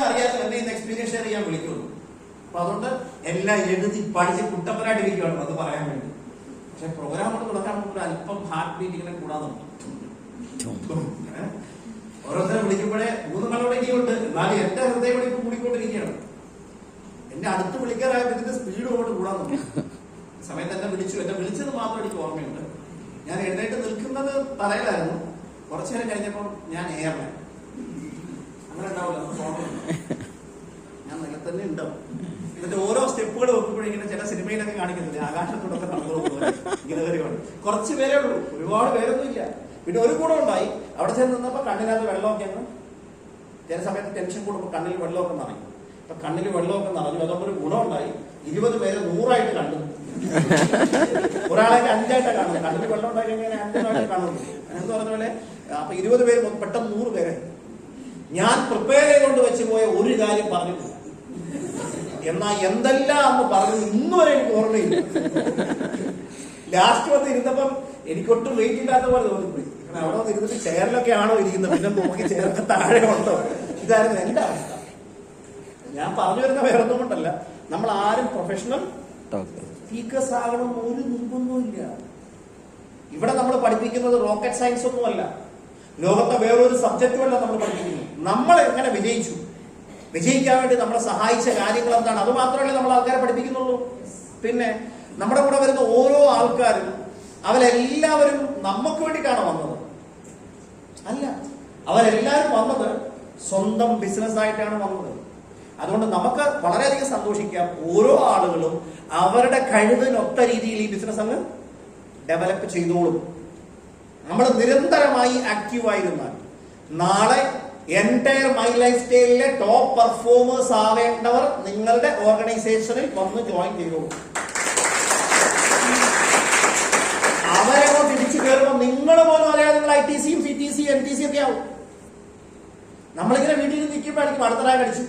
അറിയാത്ത എന്നെ ഇന്ന് എക്സ്പീരിയൻസ് ഷെയർ ചെയ്യാൻ വിളിക്കുള്ളൂ. അപ്പൊ അതുകൊണ്ട് എല്ലാം എഴുതി പഠിച്ച് കുട്ടപ്പനായിട്ടിരിക്കുകയാണ് അത് പറയാൻ വേണ്ടി. പക്ഷെ പ്രോഗ്രാം കൊണ്ട് തുടങ്ങാൻ മുമ്പ് അല്പം ഹാർട്ട് ബീറ്റ് ഇങ്ങനെ കൂടാതെ ഓരോരുത്തരെ വിളിക്കുമ്പോഴേ ഭൂതങ്ങളോട് ഇനിയുണ്ട്, എന്നാലും എന്റെ ഹൃദയം ഇപ്പൊ കൂടിക്കൊണ്ടിരിക്കുകയാണ്. എന്നെ അടുത്ത് വിളിക്കാറായപ്പോ ഇതിന്റെ സ്പീഡ് കൊണ്ട് കൂടാൻ നോക്കി. സമയത്ത് എന്നെ വിളിച്ചത് മാത്രം എനിക്ക് ഓർമ്മയുണ്ട്. ഞാൻ എഴുന്നേറ്റ് നിൽക്കുന്നത് തറയിലായിരുന്നു. കുറച്ചു നേരം കഴിഞ്ഞപ്പോൾ ഞാൻ എയർലൈൻ അങ്ങനെ ഉണ്ടാവില്ല, ഞാൻ നില തന്നെ ഉണ്ടാവും. ഇതിന്റെ ഓരോ സ്റ്റെപ്പുകൾ വെക്കുമ്പോഴും ഇങ്ങനെ ചില സിനിമയിലൊക്കെ കാണിക്കുന്നില്ല, ആകാശത്തോടൊക്കെ ഇങ്ങനെ കയറിയാണ്. കുറച്ച് പേരേ ഉള്ളൂ, ഒരുപാട് പേരൊന്നും ഇല്ല. പിന്നെ ഒരു കൂടെ ഉണ്ടായി. അവിടെ ചെന്ന് നിന്നപ്പോ കണ്ണിനകത്ത് വെള്ളമൊക്കെ അങ്ങ് ചില സമയത്ത് ടെൻഷൻ കൂടുമ്പോൾ കണ്ണിൽ വെള്ളമൊക്കെ നിറയും. അപ്പൊ കണ്ണിൽ വെള്ളമൊക്കെ നിറഞ്ഞു. അതുകൊണ്ട് ഒരു ഗുണം ഉണ്ടായി. 20 പേര് 100 കണ്ടു. ഒരാളെ 5 കാണുന്നു. കണ്ണിൽ വെള്ളം ഉണ്ടായി കഴിഞ്ഞാൽ 5 കാണുന്നു എന്ന് പറഞ്ഞ പോലെ. അപ്പൊ 20 പേര് പെട്ടെന്ന് 100 പേരെ. ഞാൻ പ്രിപ്പയർ ചെയ്തുകൊണ്ട് വെച്ച് പോയ ഒരു കാര്യം പറഞ്ഞിട്ടില്ല. എന്നാ എന്തെല്ലാം അന്ന് പറഞ്ഞു ഇന്നുവരെ എനിക്ക് ഓർമ്മയില്ല. ലാസ്റ്റ് വന്ന് ഇരുന്നപ്പം എനിക്കൊട്ടും വെയിറ്റ് ഇല്ലാത്ത പോലെ തോന്നിപ്പോയി. അവിടെ വന്ന് ഇരുന്നിട്ട് ചെയറിലൊക്കെ ആണോ ഇരിക്കുന്നത്, പിന്നെ നോക്കി ചെയർക്ക് താഴെ ഉണ്ടോ, ഇതായിരുന്നു എന്റെ അവസ്ഥ. ഞാൻ പറഞ്ഞു വരുന്ന വേറൊന്നും കൊണ്ടല്ല, നമ്മൾ ആരും പ്രൊഫഷണൽ സ്പീക്കേഴ്സ് ആകണം ഒരു നിർബന്ധമില്ല. ഇവിടെ നമ്മൾ പഠിപ്പിക്കുന്നത് റോക്കറ്റ് സയൻസ് ഒന്നുമല്ല, ലോകത്തെ വേറൊരു സബ്ജക്റ്റുമല്ല നമ്മൾ പഠിപ്പിക്കുന്നത്. നമ്മൾ എങ്ങനെ വിജയിക്കാൻ വേണ്ടി നമ്മളെ സഹായിച്ച കാര്യങ്ങൾ എന്താണ്, അത് മാത്രമല്ലേ നമ്മൾ ആൾക്കാരെ പഠിപ്പിക്കുന്നുള്ളൂ. പിന്നെ നമ്മുടെ കൂടെ വരുന്ന ഓരോ ആൾക്കാരും അവരെല്ലാവരും നമുക്ക് വേണ്ടിയിട്ടാണ് വന്നത് അല്ല, അവരെല്ലാവരും വന്നത് സ്വന്തം ബിസിനസ് ആയിട്ടാണ് വന്നത്. അതുകൊണ്ട് നമുക്ക് വളരെയധികം സന്തോഷിക്കാം. ഓരോ ആളുകളും അവരുടെ കഴിവിനൊത്ത രീതിയിൽ ഈ ബിസിനസ് അങ്ങ് ഡെവലപ്പ് ചെയ്തോളും. നമ്മൾ നിരന്തരമായി ആക്റ്റീവായിരുന്നാൽ നാളെ എൻറ്റയർ മൈ ലൈഫ് സ്റ്റൈലിലെ ടോപ്പ് പെർഫോമേഴ്സ് ആവേണ്ടവർ നിങ്ങളുടെ ഓർഗനൈസേഷനിൽ വന്ന് ജോയിൻ ചെയ്തോളൂ. അവരെ തിരിച്ചു കയറുമ്പോൾ നിങ്ങൾ പോലും അറിയാതെ നിങ്ങൾ ITCയും CTC NTC ഒക്കെ ആവും. നമ്മളിങ്ങനെ വീട്ടിൽ നിൽക്കുമ്പോഴായിരിക്കും അടുത്ത റാങ്ക് അടിച്ചു,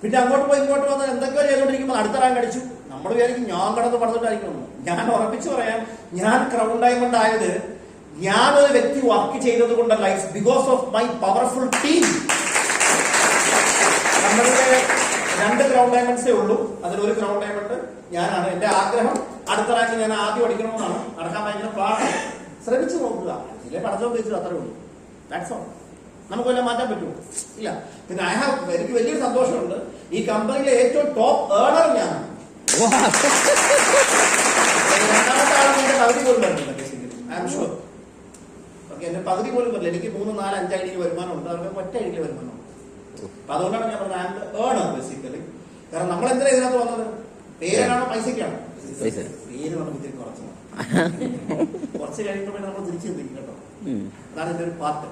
പിന്നെ അങ്ങോട്ട് പോയി ഇങ്ങോട്ട് വന്ന് എന്തൊക്കെയോ ചെയ്തുകൊണ്ടിരിക്കുമ്പോൾ അടുത്ത റാങ്ക് അടിച്ചു. നമ്മൾ വിചാരിക്കും ഞാൻ കടന്ന് പറഞ്ഞിട്ടായിരിക്കും. ഞാൻ ഉറപ്പിച്ചു പറയാം, ഞാൻ ക്രൗൺ ഡയമണ്ട് ആയത് ഞാനൊരു വ്യക്തി വർക്ക് ചെയ്തത് കൊണ്ടല്ല, it's because of my powerful team. നമ്മളുടെ 2 ക്രൗൺ ഡയമണ്ട്സേ ഉള്ളൂ, അതിലൊരു ക്രൗൺ ഡയമണ്ട് ഞാനാണ്. എന്റെ ആഗ്രഹം അടുത്ത റാങ്ക് ഞാൻ ആദ്യം അടിക്കണമെന്നാണ്. നടക്കാൻ ഭയങ്കര പാടാണ്. ശ്രമിച്ചു നോക്കുക, ഇതിലെ പഠിച്ചോ വെച്ചു അത്രേ ഉള്ളൂ. That's all. നമുക്ക് വല്ല മാറ്റാൻ പറ്റുമോ? ഇല്ല. പിന്നെ എനിക്ക് വലിയൊരു സന്തോഷമുണ്ട്, ഈ കമ്പനിയിലെ ഏറ്റവും ടോപ്പ് ഏർണർ ഞാനാണ്. രണ്ടാമത്തെ ആളും എന്റെ പകുതി പോലും വരുന്നില്ല. I am sure. ഓക്കെ, എന്റെ പകുതി പോലും വരില്ല. എനിക്ക് 3, 4, 5 ഐഡിയിൽ വരുമാനമുണ്ട്, അവർക്ക് ഒറ്റ ഐഡിയിൽ വരുമാനമുണ്ട്. അപ്പൊ അതുകൊണ്ടാണ് ഞാൻ പറഞ്ഞത് I am the earner basically. കാരണം നമ്മൾ എന്തിനാ ഇതിനകത്ത് വന്നത്? പേരാണോ പൈസക്കാണോ? പേര് നമുക്ക് ഇത്തിരി കുറച്ച് കഴിയുമ്പോൾ നമ്മൾ തിരിച്ചു ചിന്തിക്കും കേട്ടോ. അതാണ് ഇതിന്റെ ഒരു പാർട്ട്.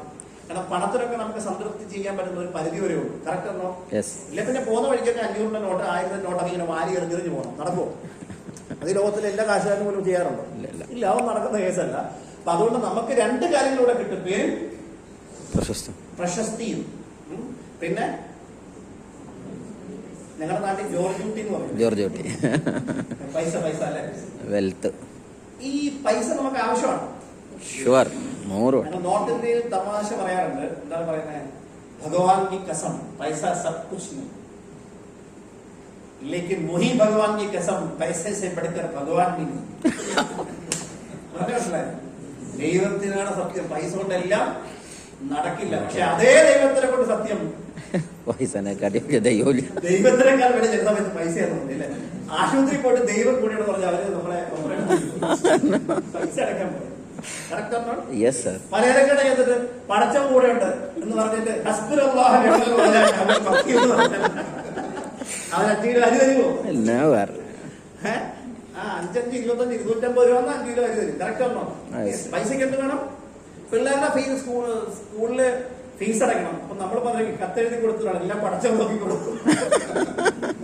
കാരണം പണത്തിനൊക്കെ നമുക്ക് സംതൃപ്തി ചെയ്യാൻ പറ്റുന്ന ഒരു പരിധി വരെ ഉള്ളൂ. കറക്റ്റ് ആണോ? ഇല്ല പിന്നെ പോകുന്ന വഴിക്കൊക്കെ 500 നോട്ട് 1000 നോട്ടൊക്കെ ഇങ്ങനെ വാരി എറിഞ്ഞെറിഞ്ഞ് പോകണം. നടക്കുമോ? അത് ലോകത്തിലെ എല്ലാ കാശുകാരും പോലും ചെയ്യാറുണ്ടോ? ഇല്ല, അവൻ നടക്കുന്ന കേസല്ല. അപ്പൊ അതുകൊണ്ട് നമുക്ക് 2 കാര്യങ്ങളിലൂടെ കിട്ടും, പേരും പ്രശസ്തിയും. പിന്നെ ഞങ്ങളുടെ നാട്ടിൽ ജോർജ് കുട്ടി എന്ന് പറയും. പൈസ അല്ലെ, വെൽത്ത്. ഈ പൈസ നമുക്ക് ആവശ്യമാണ്. നോർത്ത് ഇന്ത്യയിൽ തമാശ പറയാറുണ്ട്. എന്താണ് പറയുന്നത്? ഭഗവാൻ കി കസം പൈസ സബ് കുച്ച് नहीं, लेकिन वही भगवान की कसम पैसे से बढ़कर भगवान भी नहीं. ദൈവത്തിനാണ് സത്യം, പൈസ കൊണ്ടെല്ലാം നടക്കില്ല. പക്ഷെ അതേ ദൈവത്തിനെ കൊണ്ട് സത്യം, ദൈവത്തിനേക്കാൾ വലിയ ചില സമയത്ത് പൈസ അല്ലേ. ആശുപത്രി പോയിട്ട് ദൈവം കൂടിയാണ് പറഞ്ഞാൽ അവര് നമ്മളെ പൈസ അടക്കാൻ പോയി. പലചരക്കട ചെയ്തിട്ട് പടച്ചം കൂടെ ഉണ്ട് എന്ന് പറഞ്ഞിട്ട് അവരഞ്ച് അരി തരുമോ? 5, 25, 250 രൂപ 5 കിലോ അരി തരും. കറക്റ്റ് ആണോ? പൈസക്ക് എന്ത് വേണം? പിള്ളേരുടെ ഫീസ്, സ്കൂളില് ഫീസ് അടയ്ക്കണം. അപ്പൊ നമ്മൾ പറയും കത്തെഴുതി കൊടുത്തതാണ്, എല്ലാം പടച്ചം നോക്കി കൊടുക്കും.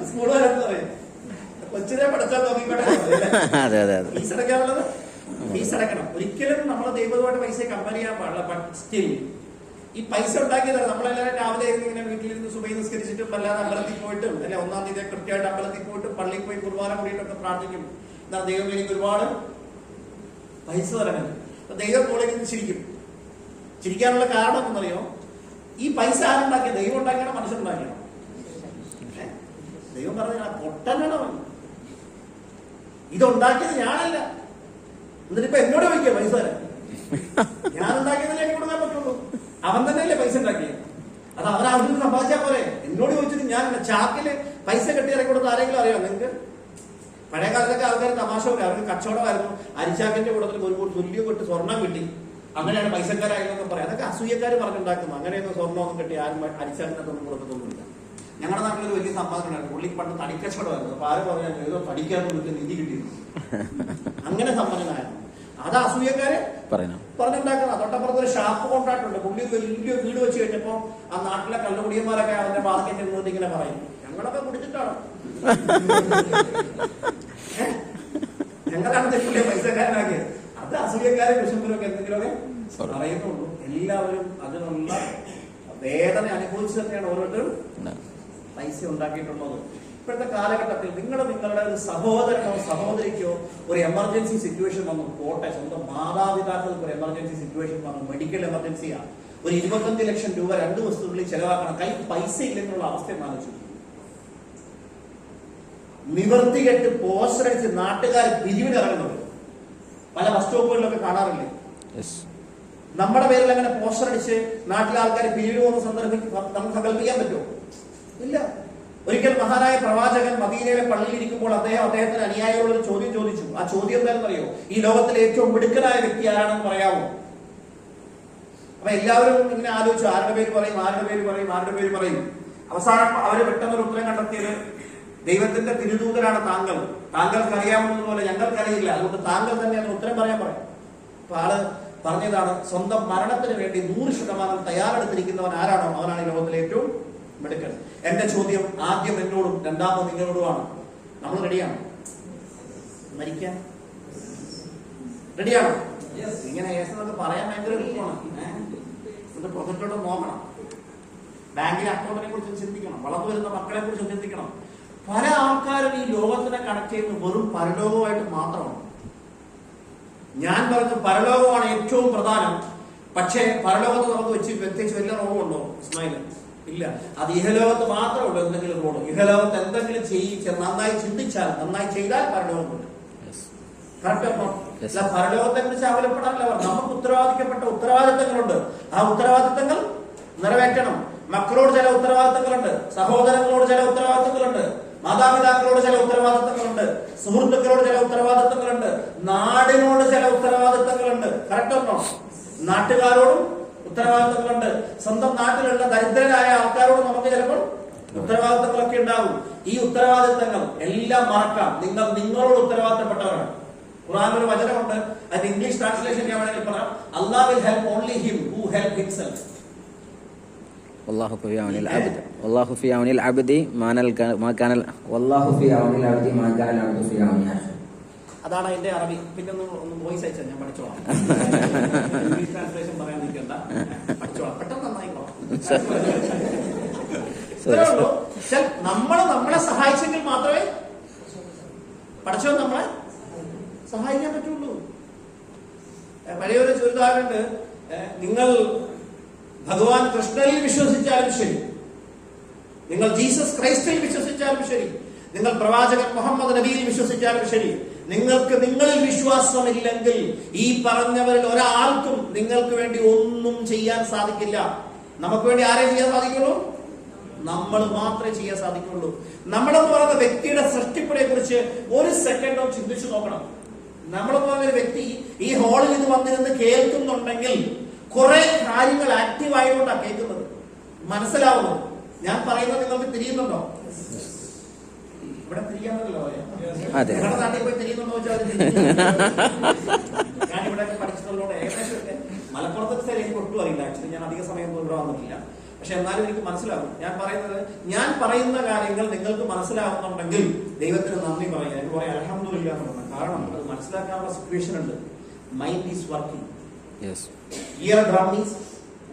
സ്കൂളുകാരെന്ന് പറയും കൊച്ചിനെ പടച്ചാൽ നോക്കിക്കോട്ടെ. ഫീസ് അടയ്ക്കാനുള്ളത് ഫീസ് അടയ്ക്കണം. ഒരിക്കലും നമ്മളെ ദൈവമായിട്ട് പൈസ കമ്പയർ ചെയ്യാൻ പാടില്ല. ബട്ട് സ്റ്റിൽ ഈ പൈസ ഉണ്ടാക്കിയതാണ്. നമ്മളെല്ലാവരും രാവിലെ ഇങ്ങനെ വീട്ടിലിരുന്ന് സുബഹി നിസ്കരിച്ചിട്ടും അല്ലാതെ അമ്പലത്തിൽ പോയിട്ടും അല്ലെ 1-ാം തീയതി കൃത്യമായിട്ട് അമ്പലത്തിൽ പോയിട്ട് പള്ളിയിൽ പോയി കുർബാന കൂടിയിട്ടൊക്കെ പ്രാർത്ഥിക്കും. എന്നാൽ ദൈവം എനിക്ക് ഒരുപാട് പൈസ തരണം. അപ്പൊ ദൈവം കോളേജിൽ നിന്ന് ചിരിക്കും. ചിരിക്കാനുള്ള കാരണം എന്നറിയോ? ഈ പൈസ ആരുണ്ടാക്കിയ? ദൈവം ഉണ്ടാക്കിയാണോ മനുഷ്യനുണ്ടാക്കിയാണോ? ദൈവം പറഞ്ഞ പൊട്ടനാണോ? ഇതുണ്ടാക്കിയത് ഞാനല്ല. എന്നിട്ടിപ്പോ എന്നോട് ചോദിക്കുക പൈസ തരാൻ. ഞാൻ ഉണ്ടാക്കിയതല്ലേ എനിക്ക് കൊടുക്കാൻ പറ്റുള്ളൂ. അവൻ തന്നെയല്ലേ പൈസ ഉണ്ടാക്കിയത്. അത് അവരാവശ്യം സമ്പാദിച്ചാൽ പോലെ. എന്നോട് ചോദിച്ചിട്ട് ഞാൻ ചാക്കില് പൈസ കെട്ടി ഇറക്കി കൊടുത്ത് ആരെങ്കിലും അറിയാം നിങ്ങൾക്ക്? പഴയ കാലത്തൊക്കെ ആൾക്കാർ തമാശ പോലെ അവർക്ക് കച്ചവടമായിരുന്നു. അരിച്ചാക്കിന്റെ കൂട്ടത്തിൽ ഒരു തുല്യം കൊട്ട് സ്വർണം കിട്ടി, അങ്ങനെയാണ് പൈസക്കാരായെന്നൊക്കെ പറയാം. അതൊക്കെ അസൂയക്കാർ പറഞ്ഞുണ്ടാക്കുന്നു. അങ്ങനെയൊന്നും സ്വർണ്ണമൊന്നും കിട്ടി ആരും അരിച്ചാക്കിനകത്തൊന്നും കൊടുക്കത്തൊന്നുമില്ല. ഞങ്ങളുടെ നാട്ടിലൊരു വലിയ സമ്പാദനമായിരുന്നു. പുള്ളിക്ക് പണ്ട് തടിക്കച്ചവടമായിരുന്നു. അപ്പൊ ആരും പറഞ്ഞാൽ ഏതോ തടിക്കാത്ത നിധി കിട്ടിയിരുന്നു. അങ്ങനെ സമ്പന്നനായിരുന്നു. അത് അസൂയക്കാര് പറഞ്ഞുണ്ടാക്കുന്ന. തൊട്ടപ്പുറത്ത് ഒരു ഷാപ്പ് കോൺട്രാക്ട് ഉണ്ട്. പുള്ളി വലിയ വീട് വെച്ച് കഴിഞ്ഞപ്പോ ആ നാട്ടിലെ കള്ളുകുടിയന്മാരൊക്കെ അതിന്റെ വാർക്കറ്റ് നിന്നിട്ട് ഇങ്ങനെ പറയും, ഞങ്ങളൊക്കെ കുടിച്ചിട്ടാണ്, ഞങ്ങളാണ് പുള്ളിയെ പൈസക്കാരനാക്കിയത്. അത് അസൂയക്കാരെ വിഷമത്തിലൊക്കെ എന്തെങ്കിലുമൊക്കെ പറയുന്നുള്ളൂ. എല്ലാവരും അതിനുള്ള വേദന അനുഭവിച്ചു തന്നെയാണ് ഓരോരുത്തരും പൈസ ഉണ്ടാക്കിയിട്ടുള്ളത്. ഇപ്പോഴത്തെ കാലഘട്ടത്തിൽ നിങ്ങളുടെ ഒരു സഹോദരനോ സഹോദരിക്കോ ഒരു എമർജൻസി സിറ്റുവേഷൻ വന്നു, പോട്ടെ, സ്വന്തം മാതാപിതാക്കൾക്ക് ഒരു എമർജൻസി സിറ്റുവേഷൻ വന്നു, മെഡിക്കൽ എമർജൻസിയാണ്, ഒരു 25 ലക്ഷം രൂപ 2 ദിവസത്തിനുള്ളിൽ ചെലവാക്കണം, കൈ പൈസ ഇല്ലെന്നുള്ള അവസ്ഥ ആലോചിച്ചു. നിവർത്തികെട്ട് പോസ്റ്ററടിച്ച് നാട്ടുകാർ പിരിവിനിറങ്ങുന്നത് പല ബസ് സ്റ്റോപ്പുകളിലൊക്കെ കാണാറില്ലേ? നമ്മുടെ പേരിൽ അങ്ങനെ പോസ്റ്റർ അടിച്ച് നാട്ടിലെ ആൾക്കാർ പിരിവിന് പോകുന്ന സന്ദർഭം നമുക്ക് സങ്കല്പിക്കാൻ പറ്റുമോ? ഇല്ല. ഒരിക്കൽ മഹാനായ പ്രവാചകൻ മദീനയിലെ പള്ളിയിലിരിക്കുമ്പോൾ അദ്ദേഹത്തിന് അനുയായികളുള്ള ഒരു ചോദ്യം ചോദിച്ചു. ആ ചോദ്യം എന്താണെന്ന് അറിയോ? ഈ ലോകത്തിലെ ഏറ്റവും മിടുക്കനായ വ്യക്തി ആരാണെന്ന് പറയാമോ? അപ്പൊ എല്ലാവരും ഇങ്ങനെ ആലോചിച്ചു, ആരുടെ പേര് പറയും, ആരുടെ പേര് പറയും, ആരുടെ പേര് പറയും. അവസാനം അവര് പെട്ടെന്നൊരു ഉത്തരം കണ്ടെത്തിയത്, ദൈവത്തിന്റെ തിരുദൂതരാണ് താങ്കൾ, താങ്കൾക്ക് അറിയാവുന്നതുപോലെ ഞങ്ങൾക്കറിയില്ല, അതുകൊണ്ട് താങ്കൾ തന്നെ അത് ഉത്തരം പറയാൻ പറയും. അപ്പൊ ആള് പറഞ്ഞതാണ്, സ്വന്തം മരണത്തിന് വേണ്ടി 100% തയ്യാറെടുത്തിരിക്കുന്നവൻ ആരാണോ അവനാണ് ഈ ലോകത്തിലെ ഏറ്റവും മിടുക്കൻ. എന്റെ ചോദ്യം ആദ്യം എന്നോടും രണ്ടാമത് നിങ്ങളോടുമാണ്. നമ്മൾ റെഡിയാണോ മരിക്കാൻ? റെഡിയാണോ? ഇങ്ങനെ എന്നൊക്കെ പറയാൻ ഭയങ്കര എളുപ്പമാണ്. എന്നിട്ട് പ്രൊജക്റ്റോട് നോക്കണം, ബാങ്കിലെ അക്കൗണ്ടിനെ കുറിച്ച് ചിന്തിക്കണം, വളർന്നു വരുന്ന മക്കളെ കുറിച്ച് ചിന്തിക്കണം. പല ആൾക്കാരും ഈ ലോകത്തിനെ കണക്ട് ചെയ്യുന്നത് വെറും പരലോകമായിട്ട് മാത്രമാണ്. ഞാൻ പറഞ്ഞു പരലോകമാണ് ഏറ്റവും പ്രധാനം. പക്ഷേ പരലോകത്ത് നമുക്ക് വെച്ച് പ്രത്യേകിച്ച് വലിയ റോഡുണ്ടോ ഇസ്മായിൽ? ഇല്ല. അത് ഇഹലോകത്ത് മാത്രമേ ഉള്ളൂ എന്തെങ്കിലും റോഡ്. ഇഹലോകത്ത് എന്തെങ്കിലും നന്നായി ചിന്തിച്ചാൽ, നന്നായി ചെയ്താൽ പരലോകമുണ്ട്. കറക്റ്റ്. പരലോകത്തെ കുറിച്ച് അവലപ്പെടാനല്ല. നമുക്ക് ഉത്തരവാദിക്കപ്പെട്ട ഉത്തരവാദിത്തങ്ങളുണ്ട്. ആ ഉത്തരവാദിത്തങ്ങൾ നിറവേറ്റണം. മക്കളോട് ചില ഉത്തരവാദിത്തങ്ങളുണ്ട്, സഹോദരങ്ങളോട് ചില ഉത്തരവാദിത്തങ്ങളുണ്ട്, മാതാപിതാക്കളോട് ചില ഉത്തരവാദിത്തങ്ങളുണ്ട്, സുഹൃത്തുക്കളോട് ചില ഉത്തരവാദിത്തങ്ങളുണ്ട്, നാടിനോട് ചില ഉത്തരവാദിത്തങ്ങളുണ്ട്. കറക്റ്റ് ആണോ? നാട്ടുകാരോടും ഉത്തരവാദിത്തങ്ങളുണ്ട്. സ്വന്തം നാട്ടിലുള്ള ദരിദ്രരായ ആൾക്കാരോട് നമുക്ക് ചിലപ്പോൾ ഉത്തരവാദിത്തങ്ങളൊക്കെ ഉണ്ടാവും. ഈ ഉത്തരവാദിത്തങ്ങൾ എല്ലാം മറക്കാം. നിങ്ങളോട് ഉത്തരവാദിത്തപ്പെട്ടവരാണ്. ഖുർആനിൽ ഒരു വചനമുണ്ട്, അതിന്റെ ഇംഗ്ലീഷ് ട്രാൻസ്ലേഷൻ ഞാൻ വേണമെങ്കിൽ പറയാം. Allah will help only him who help himself. والله في عون العبد والله في عون العبد ما كان والله في عون العبد ما كان العبد في عون أخيه. അതാണ് അതിന്റെ അറബി. പിന്നെ ഒന്ന് വോയിസ് അയച്ചാൽ ഞാൻ പഠിച്ചോളാം. ഇംഗ്ലീഷ് ട്രാൻസ്ലേഷൻ പറയാൻ നിൽക്കണ്ട, പഠിച്ചോളാം. പെട്ടെന്ന് നന്നായിക്കോളാം. നമ്മളെ സഹായിച്ചെങ്കിൽ മാത്രമേ പഠിച്ചോ നമ്മളെ സഹായിക്കാൻ പറ്റുള്ളൂ. പഴയൊരു ചുരിദാറുണ്ട്, നിങ്ങൾ ഭഗവാൻ കൃഷ്ണനിൽ വിശ്വസിച്ചാലും ശരി, നിങ്ങൾ ജീസസ് ക്രൈസ്റ്റിൽ വിശ്വസിച്ചാലും ശരി, നിങ്ങൾ പ്രവാചകൻ മുഹമ്മദ് നബിയിൽ വിശ്വസിച്ചാലും ശരി, നിങ്ങൾക്ക് നിങ്ങളിൽ വിശ്വാസമില്ലെങ്കിൽ ഈ പറഞ്ഞവരിൽ ഒരാൾക്കും നിങ്ങൾക്ക് വേണ്ടി ഒന്നും ചെയ്യാൻ സാധിക്കില്ല. നമുക്ക് വേണ്ടി ആരെ ചെയ്യാൻ സാധിക്കുള്ളൂ? നമ്മൾ മാത്രമേ ചെയ്യാൻ സാധിക്കുള്ളൂ. നമ്മളെന്ന് പറയുന്ന വ്യക്തിയുടെ സൃഷ്ടിപ്പിനെ കുറിച്ച് ഒരു സെക്കൻഡോ ചിന്തിച്ചു നോക്കണം. നമ്മളെന്ന് പറയുന്ന വ്യക്തി ഈ ഹാളിൽ ഇത് വന്നിരുന്ന് കേൾക്കുന്നുണ്ടെങ്കിൽ കുറെ കാര്യങ്ങൾ ആക്റ്റീവ് ആയതുകൊണ്ടാണ് കേൾക്കുന്നത്. മനസ്സിലാവുന്നു ഞാൻ പറയുന്നത്? നിങ്ങൾക്ക് തിരിയുന്നുണ്ടോ? ഇവിടെ തിരിയാന്നല്ലോ. നിങ്ങളുടെ നാട്ടിൽ പോയി തിരിയുന്നുണ്ടോ വെച്ചാൽ ഞാൻ ഇവിടെ പഠിച്ചിട്ടുള്ളതുകൊണ്ട് ഏകദേശം മലപ്പുറത്തെ സ്ഥലം എനിക്ക് ഒട്ടും അറിയില്ല. ആക്ച്വലി ഞാൻ അധിക സമയം ഇവിടെ വന്നിട്ടില്ല. പക്ഷെ എന്നാലും എനിക്ക് മനസ്സിലാവും. ഞാൻ പറയുന്ന കാര്യങ്ങൾ നിങ്ങൾക്ക് മനസ്സിലാവുന്നുണ്ടെങ്കിൽ ദൈവത്തിന് നന്ദി പറയുക. എനിക്ക് പറയാം അൽഹംദുലില്ലാ എന്ന് പറഞ്ഞാൽ. കാരണം അത് മനസ്സിലാക്കാനുള്ള സിറ്റുവേഷൻ ഉണ്ട്. Mind is working, eardrum is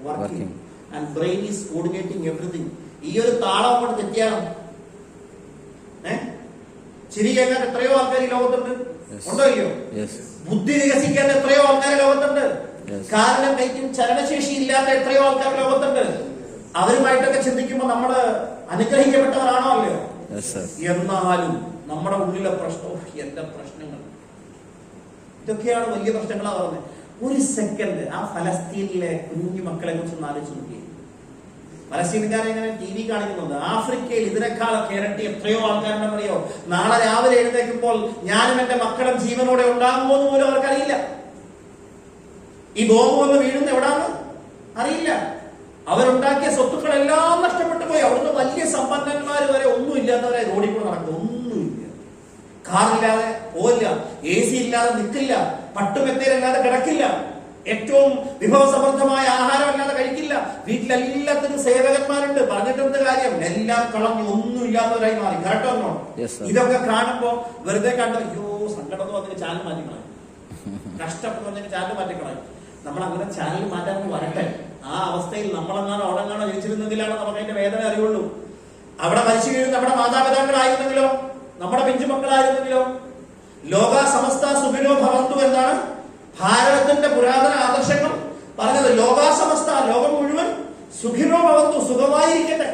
working and brain is coordinating everything. ഈ ഒരു താളം കൊണ്ട് തെറ്റിയാലും ചിരി കേൾക്കാൻ എത്രയോ ആൾക്കാർ ഈ ലോകത്തുണ്ട്, ഉണ്ടോ ഇല്ലയോ? ബുദ്ധി വികസിക്കാൻ എത്രയോ ആൾക്കാർ ലോകത്തുണ്ട്. കാരണം കൈക്കും ചലനശേഷി ഇല്ലാത്ത എത്രയോ ആൾക്കാർ ലോകത്തുണ്ട്. അവരുമായിട്ടൊക്കെ ചിന്തിക്കുമ്പോൾ നമ്മള് അനുഗ്രഹിക്കപ്പെട്ടവരാണോ അല്ലയോ? Yes, sir. എന്നാലും നമ്മുടെ ഉള്ളിലെ പ്രശ്നം, എന്റെ പ്രശ്നങ്ങൾ ഇതൊക്കെയാണ് വലിയ പ്രശ്നങ്ങളാ പറഞ്ഞത്. ഒരു സെക്കൻഡ് ആ ഫലസ്തീനിലെ കുഞ്ഞു മക്കളെ കുറിച്ച് ആലോചിച്ച് നോക്കി. ഫലസ്തീൻകാരെ ഇങ്ങനെ ടി വി കാണിക്കുന്നുണ്ട്. ആഫ്രിക്കയിൽ ഇതിനേക്കാളൊക്കെ ഇരട്ടി എത്രയോ ആൾക്കാരുണ്ടെന്നറിയോ? നാളെ രാവിലെ എഴുന്നേൽക്കുമ്പോൾ ഞാനും എന്റെ മക്കളും ജീവനോടെ ഉണ്ടാകുമോ എന്ന് പോലും അവർക്കറിയില്ല. ഈ ബോംബ് വന്ന് വീഴുന്ന എവിടാന്ന് അറിയില്ല. അവരുണ്ടാക്കിയ സ്വത്തുക്കളെല്ലാം നഷ്ടപ്പെട്ടു പോയി. അവിടുന്ന് വലിയ സമ്പന്നന്മാർ വരെ ഒന്നുമില്ലാത്തവരെ റോഡിൽ കൂടെ നടക്കും. ഒന്നുമില്ല, കാറില്ലാതെ പോവില്ല, AC ഇല്ലാതെ നിൽക്കില്ല, പട്ടുമെത്തയിലല്ലാതെ കിടക്കില്ല, ഏറ്റവും വിഭവസമൃദ്ധമായ ആഹാരം അല്ലാതെ കഴിക്കില്ല. വീട്ടിലെല്ലാത്തിനും സേവകന്മാരുണ്ട്. പറഞ്ഞിട്ടെന്ത് കാര്യം? എല്ലാം കളഞ്ഞു ഒന്നുമില്ലാത്തവരായി മാറി. കേട്ടോ? ഇതൊക്കെ കാണുമ്പോ വെറുതെ കണ്ടോ അയ്യോ സങ്കടം വന്നിട്ട് ചാനൽ മാറ്റിക്കളയും, കഷ്ടപ്പെട്ട് വന്നിട്ട് ചാനൽ മാറ്റിക്കളയും. നമ്മൾ അങ്ങനെ ചാനൽ മാറ്റാൻ വരട്ടെ. ആ അവസ്ഥയിൽ നമ്മളെങ്ങാണോ അവിടെങ്ങാണോ ജനിച്ചിരുന്നെങ്കിലാണ് നമുക്ക് അതിന്റെ വേദന അറിയുള്ളൂ. അവിടെ മരിച്ചു വീഴുന്ന നമ്മുടെ മാതാപിതാക്കളായിരുന്നെങ്കിലോ, നമ്മുടെ പിഞ്ചുമക്കളായിരുന്നെങ്കിലോ? ലോക സമസ്ത സുഖിനോ ഭവന്തു എന്നാണ് ഭാരതത്തിന്റെ പുരാതന ആദർശങ്ങൾ പറഞ്ഞത്. ലോകാസമസ്ത, ലോകം മുഴുവൻ സുഖിനോ ഭവന്തു, സുഖമായിരിക്കട്ടെ.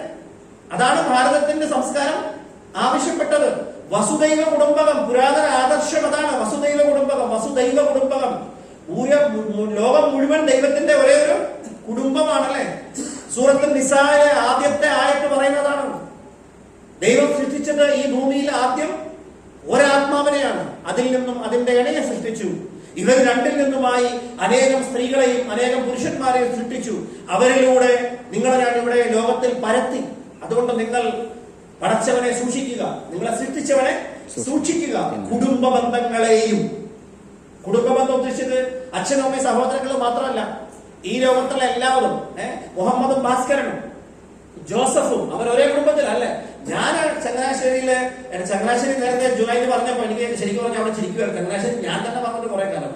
അതാണ് ഭാരതത്തിന്റെ സംസ്കാരം ആവശ്യപ്പെട്ടത്. വസുദൈവ കുടുംബകം, പുരാതന ആദർശം അതാണ്. വസുദൈവ കുടുംബകം, വസുദൈവ കുടുംബകം. ലോകം മുഴുവൻ ദൈവത്തിന്റെ ഒരേ ഒരു കുടുംബമാണല്ലേ. സൂറത്തുൽ നിസായിലെ ആദ്യത്തെ ആയത്ത് പറയുന്നതാണ്. ദൈവം സൃഷ്ടിച്ചത് ഈ ഭൂമിയിൽ ആദ്യം ഒരാത്മാവിനെയാണ്. അതിൽ നിന്നും അതിന്റെ ഇണയെ സൃഷ്ടിച്ചു. ഇവർ രണ്ടിൽ നിന്നുമായി അനേകം സ്ത്രീകളെയും അനേകം പുരുഷന്മാരെയും സൃഷ്ടിച്ചു. അവരിലൂടെ നിങ്ങളെ ഞാൻ ഇവിടെ ലോകത്തിൽ പരത്തി. അതുകൊണ്ട് നിങ്ങൾ പടച്ചവനെ സൂക്ഷിക്കുക, നിങ്ങളെ സൃഷ്ടിച്ചവനെ സൂക്ഷിക്കുക. കുടുംബ ബന്ധങ്ങളെയും, കുടുംബബന്ധം ഉദ്ദേശിച്ചത് അച്ഛനും അമ്മയും സഹോദരങ്ങളും മാത്രമല്ല, ഈ ലോകത്തുള്ള എല്ലാവരും. മുഹമ്മദും ഭാസ്കരനും ജോസഫും അവർ ഒരേ കുടുംബത്തിലല്ലേ. ഞാൻ ചങ്ങനാശ്ശേരി നേരത്തെ ജുനൈദ് പറഞ്ഞപ്പോ എനിക്ക് ശരിക്കും പറഞ്ഞാൽ അവിടെ ചിരിക്കുവായിരുന്നു. ചങ്ങനാശ്ശേരി ഞാൻ തന്നെ പറഞ്ഞിട്ട് കുറെ കാലം.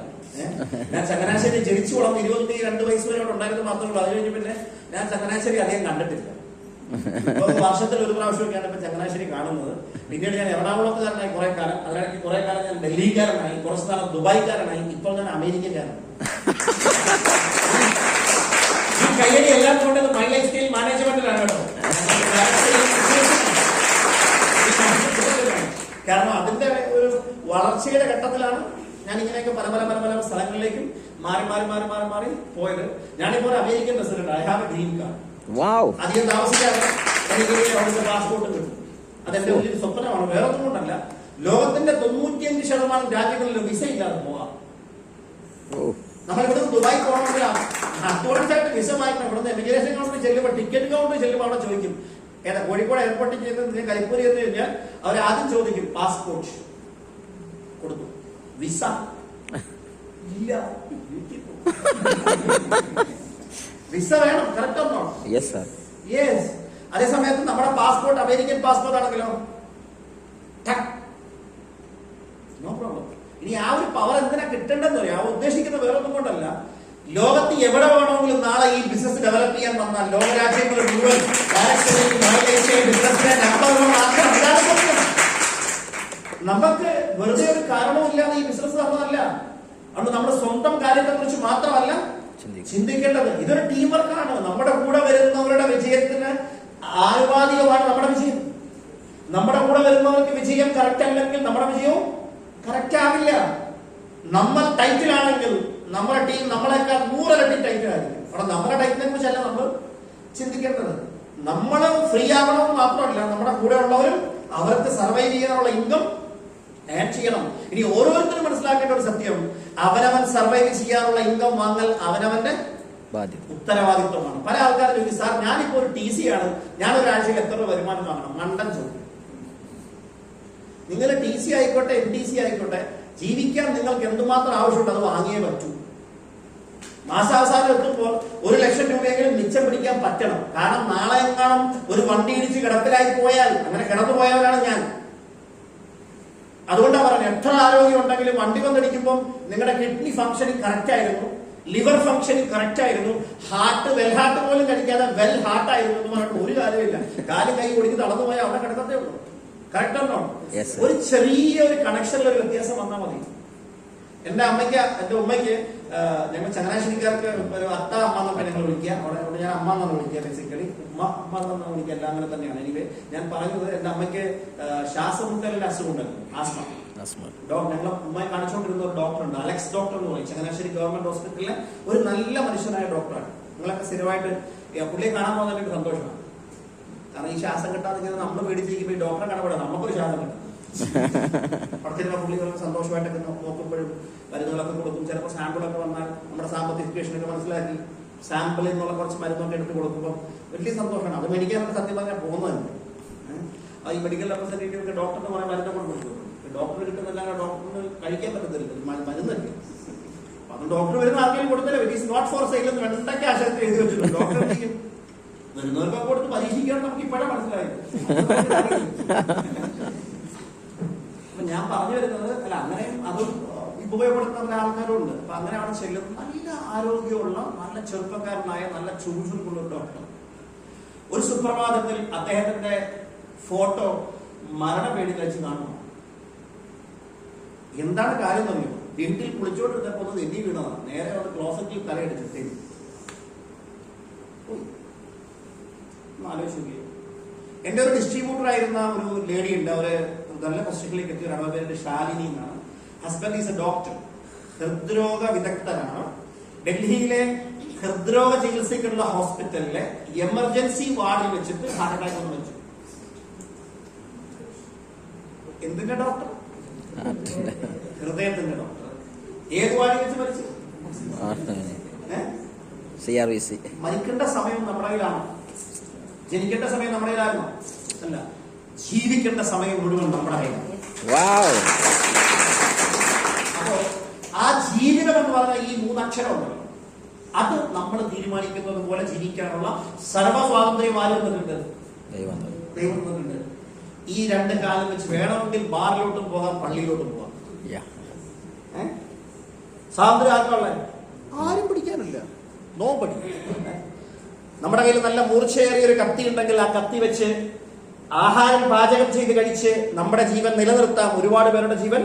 ഞാൻ ചങ്ങനാശ്ശേരി ജനിച്ചു വളർന്നു 22 വയസ്സ് വരെ അവിടെ ഉണ്ടായിരുന്നു മാത്രമേ ഉള്ളൂ. അത് കഴിഞ്ഞ് പിന്നെ ഞാൻ ചങ്ങനാശ്ശേരി അധികം കണ്ടിട്ടില്ല. വർഷത്തിൽ ഒരു പ്രാവശ്യമൊക്കെയാണ് ഇപ്പൊ ചങ്ങനാശ്ശേരി കാണുന്നത്. പിന്നീട് ഞാൻ എറണാകുളത്തുകാരനായി കുറെ കാലം, അതിനിടയ്ക്ക് കുറെ കാലം ഞാൻ ഡൽഹിക്കാരനായി, കുറച്ച് കാലം ദുബായിക്കാരനായി, ഇപ്പോൾ ഞാൻ അമേരിക്കക്കാരനാണ്. ഈ കയ്യടി എല്ലാം കൊണ്ടത് മൈ ലൈഫ് സ്റ്റൈൽ മാനേജ്മെന്റിലാണ് കേട്ടോ. കാരണം അതിന്റെ ഒരു വളർച്ചയുടെ ഘട്ടത്തിലാണ് ഞാൻ ഇങ്ങനെയൊക്കെ പല പല പല പല സ്ഥലങ്ങളിലേക്കും മാറി മാറി മാറി മാറി മാറി പോയത്. ഞാനിപ്പോൾ ഒരു American resident. I have A green card. അധികം താമസിക്കാതെ എനിക്ക് അവിടുത്തെ പാസ്പോർട്ട് കിട്ടും. അതെന്റെ വലിയൊരു സ്വപ്നമാണ്, വേറെ ഒന്നും കൊണ്ടല്ല. ലോകത്തിന്റെ 95% രാജ്യങ്ങളിലും വിസ ഇല്ലാതെ പോവാം. നമ്മളിവിടെ ദുബായ് പോകണമെങ്കിൽ അഡ്വാൻസായിട്ട് വിസ വാങ്ങിക്കണം. ഇവിടുന്ന് എമിഗ്രേഷൻ കൗണ്ടറിൽ ചെല്ലുമ്പോൾ, ടിക്കറ്റ് കൗണ്ടറിൽ ചെല്ലുമ്പോൾ അവിടെ ചോദിക്കും ഏതാ കോഴിക്കോട് എയർപോർട്ടിൽ ചെന്ന് കരിപ്പൂരി എന്ന് കഴിഞ്ഞാൽ അവർ ആദ്യം ചോദിക്കും പാസ്പോർട്ട്. കൊടുത്തു. വിസ ഇല്ല, വിസ വേണം. കറക്റ്റ് ഒന്നോ? യെസ്. അതേ സമയത്ത് നമ്മുടെ പാസ്പോർട്ട് അമേരിക്കൻ പാസ്പോർട്ട് ആണെങ്കിലോ നോ പ്രോബ്ലം. ഇനി ആ ഒരു പവർ എന്തിനാ കിട്ടേണ്ടെന്ന് പറയാം. ഉദ്ദേശിക്കുന്ന വേറെ ഒന്നും കൊണ്ടല്ല. ലോകത്ത് എവിടെ വേണമെങ്കിലും നാളെ ഈ ബിസിനസ് ഡെവലപ്പ് ചെയ്യാൻ വന്നാൽ ലോകരാജ്യങ്ങൾ മുഴുവൻ നമുക്ക് വെറുതെ ഒരു കാരണവും ഇല്ലാതെ ഈ ബിസിനസ് നടന്നതല്ല. അതുകൊണ്ട് നമ്മുടെ സ്വന്തം കാര്യത്തെ കുറിച്ച് മാത്രമല്ല ചിന്തിക്കേണ്ടത്. ഇതൊരു ടീം വർക്കാണ്. നമ്മുടെ കൂടെ വരുന്നവരുടെ വിജയത്തിന് ആനുപാതികമാണ് നമ്മുടെ വിജയം. നമ്മുടെ കൂടെ വരുന്നവർക്ക് വിജയം കറക്റ്റ് അല്ലെങ്കിൽ നമ്മുടെ വിജയവും കറക്റ്റ് ആവില്ല. നമ്മൾ ടൈറ്റിലാണെങ്കിൽ നമ്മുടെ ടീം നമ്മളെക്കാൾ 100 ഇരട്ടി ടൈറ്റിൽ ആയിരിക്കും. അവിടെ നമ്മുടെ ടൈറ്റിനെ കുറിച്ചല്ല നമ്മൾ ചിന്തിക്കേണ്ടത്. നമ്മൾ ഫ്രീ ആവണമെന്ന് മാത്രമല്ല, നമ്മുടെ കൂടെ ഉള്ളവരും അവർക്ക് സർവൈവ് ചെയ്യാനുള്ള ഇൻകം ആഡ് ചെയ്യണം. ഇനി ഓരോരുത്തരും മനസ്സിലാക്കേണ്ട ഒരു സത്യം, അവനവൻ സർവൈവ് ചെയ്യാനുള്ള ഇൻകം വാങ്ങൽ അവനവന്റെ ഉത്തരവാദിത്വമാണ്. പല ആൾക്കാരും ചോദിക്കും, സാർ ഞാനിപ്പോ ഒരു TC ആണ്, ഞാൻ ഒരാഴ്ചയിൽ എത്ര വരുമാനം വാങ്ങണം? മണ്ടൻ ചോദ്യം. നിങ്ങൾ TC ആയിക്കോട്ടെ MTC ആയിക്കോട്ടെ, ജീവിക്കാൻ നിങ്ങൾക്ക് എന്തുമാത്രം ആവശ്യമുണ്ട് അത് വാങ്ങിയേ പറ്റൂ. മാസാവസാനം എത്തുമ്പോൾ 1 ലക്ഷം രൂപയെങ്കിലും മിച്ചം പിടിക്കാൻ പറ്റണം. കാരണം നാളെ എങ്ങാനും ഒരു വണ്ടി ഇടിച്ച് കിടപ്പിലായി പോയാൽ, അങ്ങനെ കിടന്നു പോയവരാണ് ഞാൻ. അതുകൊണ്ടാണ് പറഞ്ഞത്, എത്ര ആരോഗ്യം ഉണ്ടെങ്കിലും വണ്ടി വന്നിടിക്കുമ്പോൾ നിങ്ങളുടെ കിഡ്നി ഫംഗ്ഷനിങ് കറക്റ്റ് ആയിരുന്നു, ലിവർ ഫംഗ്ഷനിങ് കറക്റ്റ് ആയിരുന്നു, ഹാർട്ട് വെൽ ഹാർട്ട് പോലും കഴിക്കാതെ വെൽ ഹാർട്ട് ആയിരുന്നു എന്ന് പറഞ്ഞിട്ട് ഒരു കാര്യമില്ല. കാലും കൈ ഒടിഞ്ഞ് തളർന്നു പോയാൽ അവിടെ കിടക്കത്തേ ഉള്ളൂ. കറക്റ്റ് ആണോ? ഒരു ചെറിയ ഒരു കണക്ഷനിൽ ഒരു വ്യത്യാസം വന്നാൽ മതി. എന്റെ ഉമ്മയ്ക്ക് ഞങ്ങൾ ചങ്ങനാശ്ശേരിക്കാർക്ക് ഒരു അത്ത അമ്മ എന്നൊക്കെ ഞങ്ങൾ വിളിക്കുക. അവിടെ ഞാൻ അമ്മ എന്നാണ് വിളിക്കുക. ബേസിക്കലി അമ്മ എന്നാണ് വിളിക്കുക. എല്ലാം അങ്ങനെ തന്നെയാണ്. എനിവേ ഞാൻ പറയുന്നത് എന്റെ അമ്മയ്ക്ക് ശ്വാസമുട്ടലിന്റെ അസുഖമുണ്ടായിരുന്നു, ആസ്മ. ഞങ്ങളെ ഉമ്മയെ കാണിച്ചുകൊണ്ടിരുന്ന ഒരു ഡോക്ടറുണ്ട്, അലക്സ് ഡോക്ടർ എന്ന് പറയും. ചങ്ങനാശ്ശേരി ഗവൺമെന്റ് ഹോസ്പിറ്റലിലെ ഒരു നല്ല മനുഷ്യനായ ഡോക്ടറാണ്. നിങ്ങളൊക്കെ സ്ഥിരമായിട്ട് പുള്ളിയെ കാണാൻ പോകുന്ന എനിക്ക് സന്തോഷമാണ്. കാരണം ഈ ശ്വാസം കിട്ടാതെ നമ്മൾ പേടിച്ചിരിക്കുമ്പോൾ ഈ ഡോക്ടറെ കാണപ്പെടാം, നമുക്കൊരു ശ്വാസം കിട്ടും. പുറത്തിരുന്ന പുള്ളികളൊക്കെ സന്തോഷമായിട്ടൊക്കെ നോക്കുമ്പോഴും മരുന്നുകളൊക്കെ കൊടുക്കും. ചിലപ്പോൾ സാമ്പിളൊക്കെ വന്നാൽ നമ്മുടെ സാമ്പത്തിക സിറ്റുവേഷനൊക്കെ മനസ്സിലാക്കി സാമ്പിളിൽ നിന്നുള്ള കുറച്ച് മരുന്നൊക്കെ എടുത്ത് കൊടുക്കുമ്പോൾ വലിയ സന്തോഷമാണ്. അത് മേടിക്കാനൊക്കെ സത്യം പറഞ്ഞാൽ പോകുന്നതന്നെ. ഈ മെഡിക്കൽ റെപ്രസെന്റേറ്റീവ് ഡോക്ടറിന് പറയാൻ മരുന്നൊക്കെ കൊടുക്കും. ഡോക്ടർ കിട്ടുന്നില്ല, ഡോക്ടറിന് കഴിക്കാൻ പറ്റത്തില്ല, മരുന്നല്ലേ. അത് ഡോക്ടർ വരുന്ന ആർക്കെങ്കിലും കൊടുത്തില്ല. It is not for sale എന്ന് വെണ്ടയ്ക്ക് ആശയത്തിൽ എഴുതി വെച്ചിട്ടുണ്ട്. ഡോക്ടർ വരുന്നവർക്കൊക്കെ കൊടുത്ത് പരീക്ഷിക്കാൻ നമുക്ക് ഇപ്പോഴാണ് മനസ്സിലായത്. അപ്പൊ ഞാൻ പറഞ്ഞു വരുന്നത് അല്ല, അങ്ങനെയും അതും ഉപയോഗപ്പെടുത്തുന്ന ആൾക്കാരുണ്ട്. അപ്പൊ അങ്ങനെ അവിടെ ചെല്ലുന്നത് നല്ല ആരോഗ്യമുള്ള നല്ല ചെറുപ്പക്കാരനായ നല്ല ചൂഷുള്ള ഒരു ഡോക്ടർ. ഒരു സുപ്രഭാതത്തിൽ അദ്ദേഹത്തിന്റെ ഫോട്ടോ മരണപേടിയിൽ വെച്ച് കാണുന്നു. എന്താണ് കാര്യം എന്നറിയോ? വീട്ടിൽ കുളിച്ചോണ്ടിരുന്നപ്പോ ഒന്ന് തെന്നി വീണതാണ്. നേരെ അവിടെ ക്ലോസറ്റിൽ തലയടിച്ച് ആലോചിച്ചു. എന്റെ ഒരു ഡിസ്ട്രിബ്യൂട്ടർ ആയിരുന്ന ഒരു ലേഡി ഉണ്ട്. അവര് നല്ല പൊസിഷനിലേക്ക് എത്തിയവരാണ്. അവരുടെ പേര് ശാലിനി എന്നാണ്. ഹസ്ബൻഡ് ഈസ് എ ഡോക്ടർ, ഹൃദ്രോഗ വിദഗ്ധനാണ്. ഡൽഹിയിലെ ഹൃദ്രോഗ ചികിത്സയ്ക്കുള്ള ഹോസ്പിറ്റലിലെ എമർജൻസി വാർഡിൽ വെച്ചിട്ട് ഹാർട്ട് അറ്റാക്ക് ഒന്ന് വെച്ചു. എന്തിന്റെ ഡോക്ടർ? ഹൃദയത്തിന്റെ ഡോക്ടർ. ഏത് വാർഡിൽ വെച്ച് മരിച്ചു? മരിക്കേണ്ട സമയം നമ്മുടെ കയ്യിലാണോ? ജനിക്കേണ്ട സമയം നമ്മുടെ കയ്യിലായിരുന്നോ? അല്ല, ജീവിക്കേണ്ട സമയം മുഴുവൻ നമ്മുടെ കയ്യിലാണ്. അപ്പോ ആ ജീവിതം എന്ന് പറഞ്ഞാൽ ഈ 3 അക്ഷരം ഉണ്ടല്ലോ, അത് നമ്മൾ തീരുമാനിക്കുന്നത് പോലെ ജീവിക്കാനുള്ള സർവ്വ സ്വാതന്ത്ര്യം ആരും തന്നിട്ടുണ്ട്, ദൈവം തന്നിട്ടുണ്ട്. ഈ 2 കാലം വെച്ച് വേണമെങ്കിൽ ബാറിലോട്ടും പോകാം, പള്ളിയിലോട്ടും പോകാം. സ്വാതന്ത്ര്യം ആർക്കുള്ള? ആരും പിടിക്കാനില്ല, നോ പടി. നമ്മുടെ കയ്യിൽ നല്ല മൂർച്ചയേറിയ ഒരു കത്തി ഉണ്ടെങ്കിൽ ആ കത്തി വെച്ച് ആഹാരം പാചകം ചെയ്ത് കഴിച്ച് നമ്മുടെ ജീവൻ നിലനിർത്താം, ഒരുപാട് പേരുടെ ജീവൻ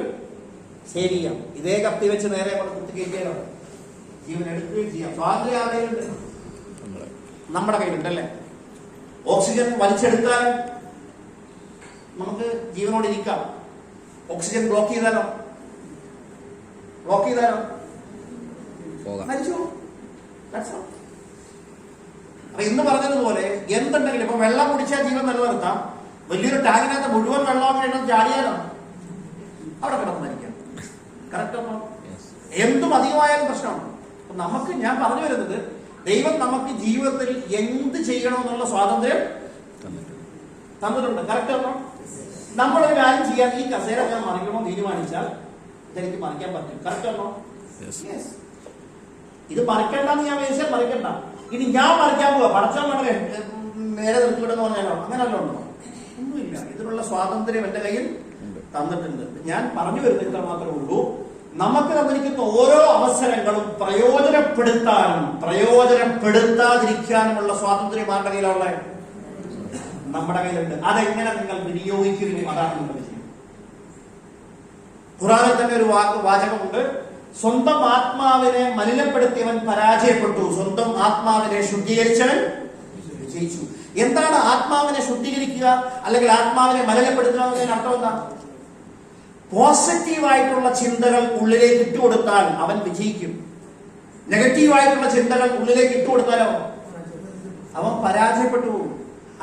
സേവ് ചെയ്യാം. ഇതേ കത്തി വെച്ച് നേരെ കൊണ്ട് കുത്തിക്കയറ്റിയാലോ ജീവൻ എടുക്കുകയും ചെയ്യാം. സ്വാതന്ത്ര്യം ആരുടെയുണ്ട്? നമ്മുടെ കയ്യിലുണ്ടല്ലേ. ഓക്സിജൻ വലിച്ചെടുത്താൽ നമുക്ക് ജീവനോട് ഇരിക്കാം. ഓക്സിജൻ ബ്ലോക്ക് ചെയ്താലോ മരിച്ചു. അപ്പൊ ഇന്ന് പറഞ്ഞതുപോലെ എന്തുണ്ടെങ്കിലും ഇപ്പൊ വെള്ളം കുടിച്ചാൽ ജീവൻ നിലനിർത്താം. വലിയൊരു ടാങ്കിനകത്ത് മുഴുവൻ വെള്ളം വേണം ചാടിയാലോ അവിടെ കിടന്ന് മരിക്കാം. കറക്റ്റ് ആണോ? എന്തും അധികമായാലും പ്രശ്നമാണ്. അപ്പൊ നമുക്ക്, ഞാൻ പറഞ്ഞു വരുന്നത്, ദൈവം നമുക്ക് ജീവിതത്തിൽ എന്ത് ചെയ്യണമെന്നുള്ള സ്വാതന്ത്ര്യം തന്നിട്ടുണ്ട്. കറക്റ്റ് ആണോ? നമ്മളൊരു കാര്യം ചെയ്യാൻ ഈ കസേര ഞാൻ മറിക്കണോ തീരുമാനിച്ചാൽ ഇതെനിക്ക് മറിക്കാൻ പറ്റും. കറക്റ്റ് ആണോ? ഇത് മറിക്കണ്ടെന്ന് ഞാൻ വിചാരിച്ചാൽ മറിക്കണ്ട. ഇനി ഞാൻ മറിക്കാൻ പോവാ, പടച്ചാൻ വേണേ നേരെ നിർത്തിവിടെന്ന് പറഞ്ഞാലോ? അങ്ങനല്ലോ ഉണ്ടോ? ഒന്നുമില്ല. ഇതിനുള്ള സ്വാതന്ത്ര്യം എന്റെ കയ്യിൽ തന്നിട്ടുണ്ട്. ഞാൻ പറഞ്ഞു വരുന്നത് ഇത്ര മാത്രമേ ഉള്ളൂ. നമുക്ക് തന്നിരിക്കുന്ന ഓരോ അവസരങ്ങളും പ്രയോജനപ്പെടുത്താനും പ്രയോജനപ്പെടുത്താതിരിക്കാനുമുള്ള സ്വാതന്ത്ര്യം ആരുടെ കയ്യിലുള്ള? നമ്മുടെ കയ്യിലുണ്ട്. അതെങ്ങനെ നിങ്ങൾ വിനിയോഗിക്കുന്നു, അതാണ് നിങ്ങൾ വിജയം. ഖുർആനിൽ തന്നെ ഒരു വാചകമുണ്ട്, സ്വന്തം ആത്മാവിനെ മലിനപ്പെടുത്തിയവൻ പരാജയപ്പെട്ടു, സ്വന്തം ആത്മാവിനെ ശുദ്ധീകരിച്ചവൻ വിജയിച്ചു. എന്താണ് ആത്മാവിനെ ശുദ്ധീകരിക്കുക അല്ലെങ്കിൽ ആത്മാവിനെ മലിനപ്പെടുത്തുക എന്നതിന് അർത്ഥം എന്താ? പോസിറ്റീവായിട്ടുള്ള ചിന്തകൾ ഉള്ളിലേക്ക് ഇട്ടുകൊടുത്താൽ അവൻ വിജയിക്കും. നെഗറ്റീവായിട്ടുള്ള ചിന്തകൾ ഉള്ളിലേക്ക് ഇട്ടുകൊടുത്താലോ അവൻ പരാജയപ്പെട്ടു പോകും.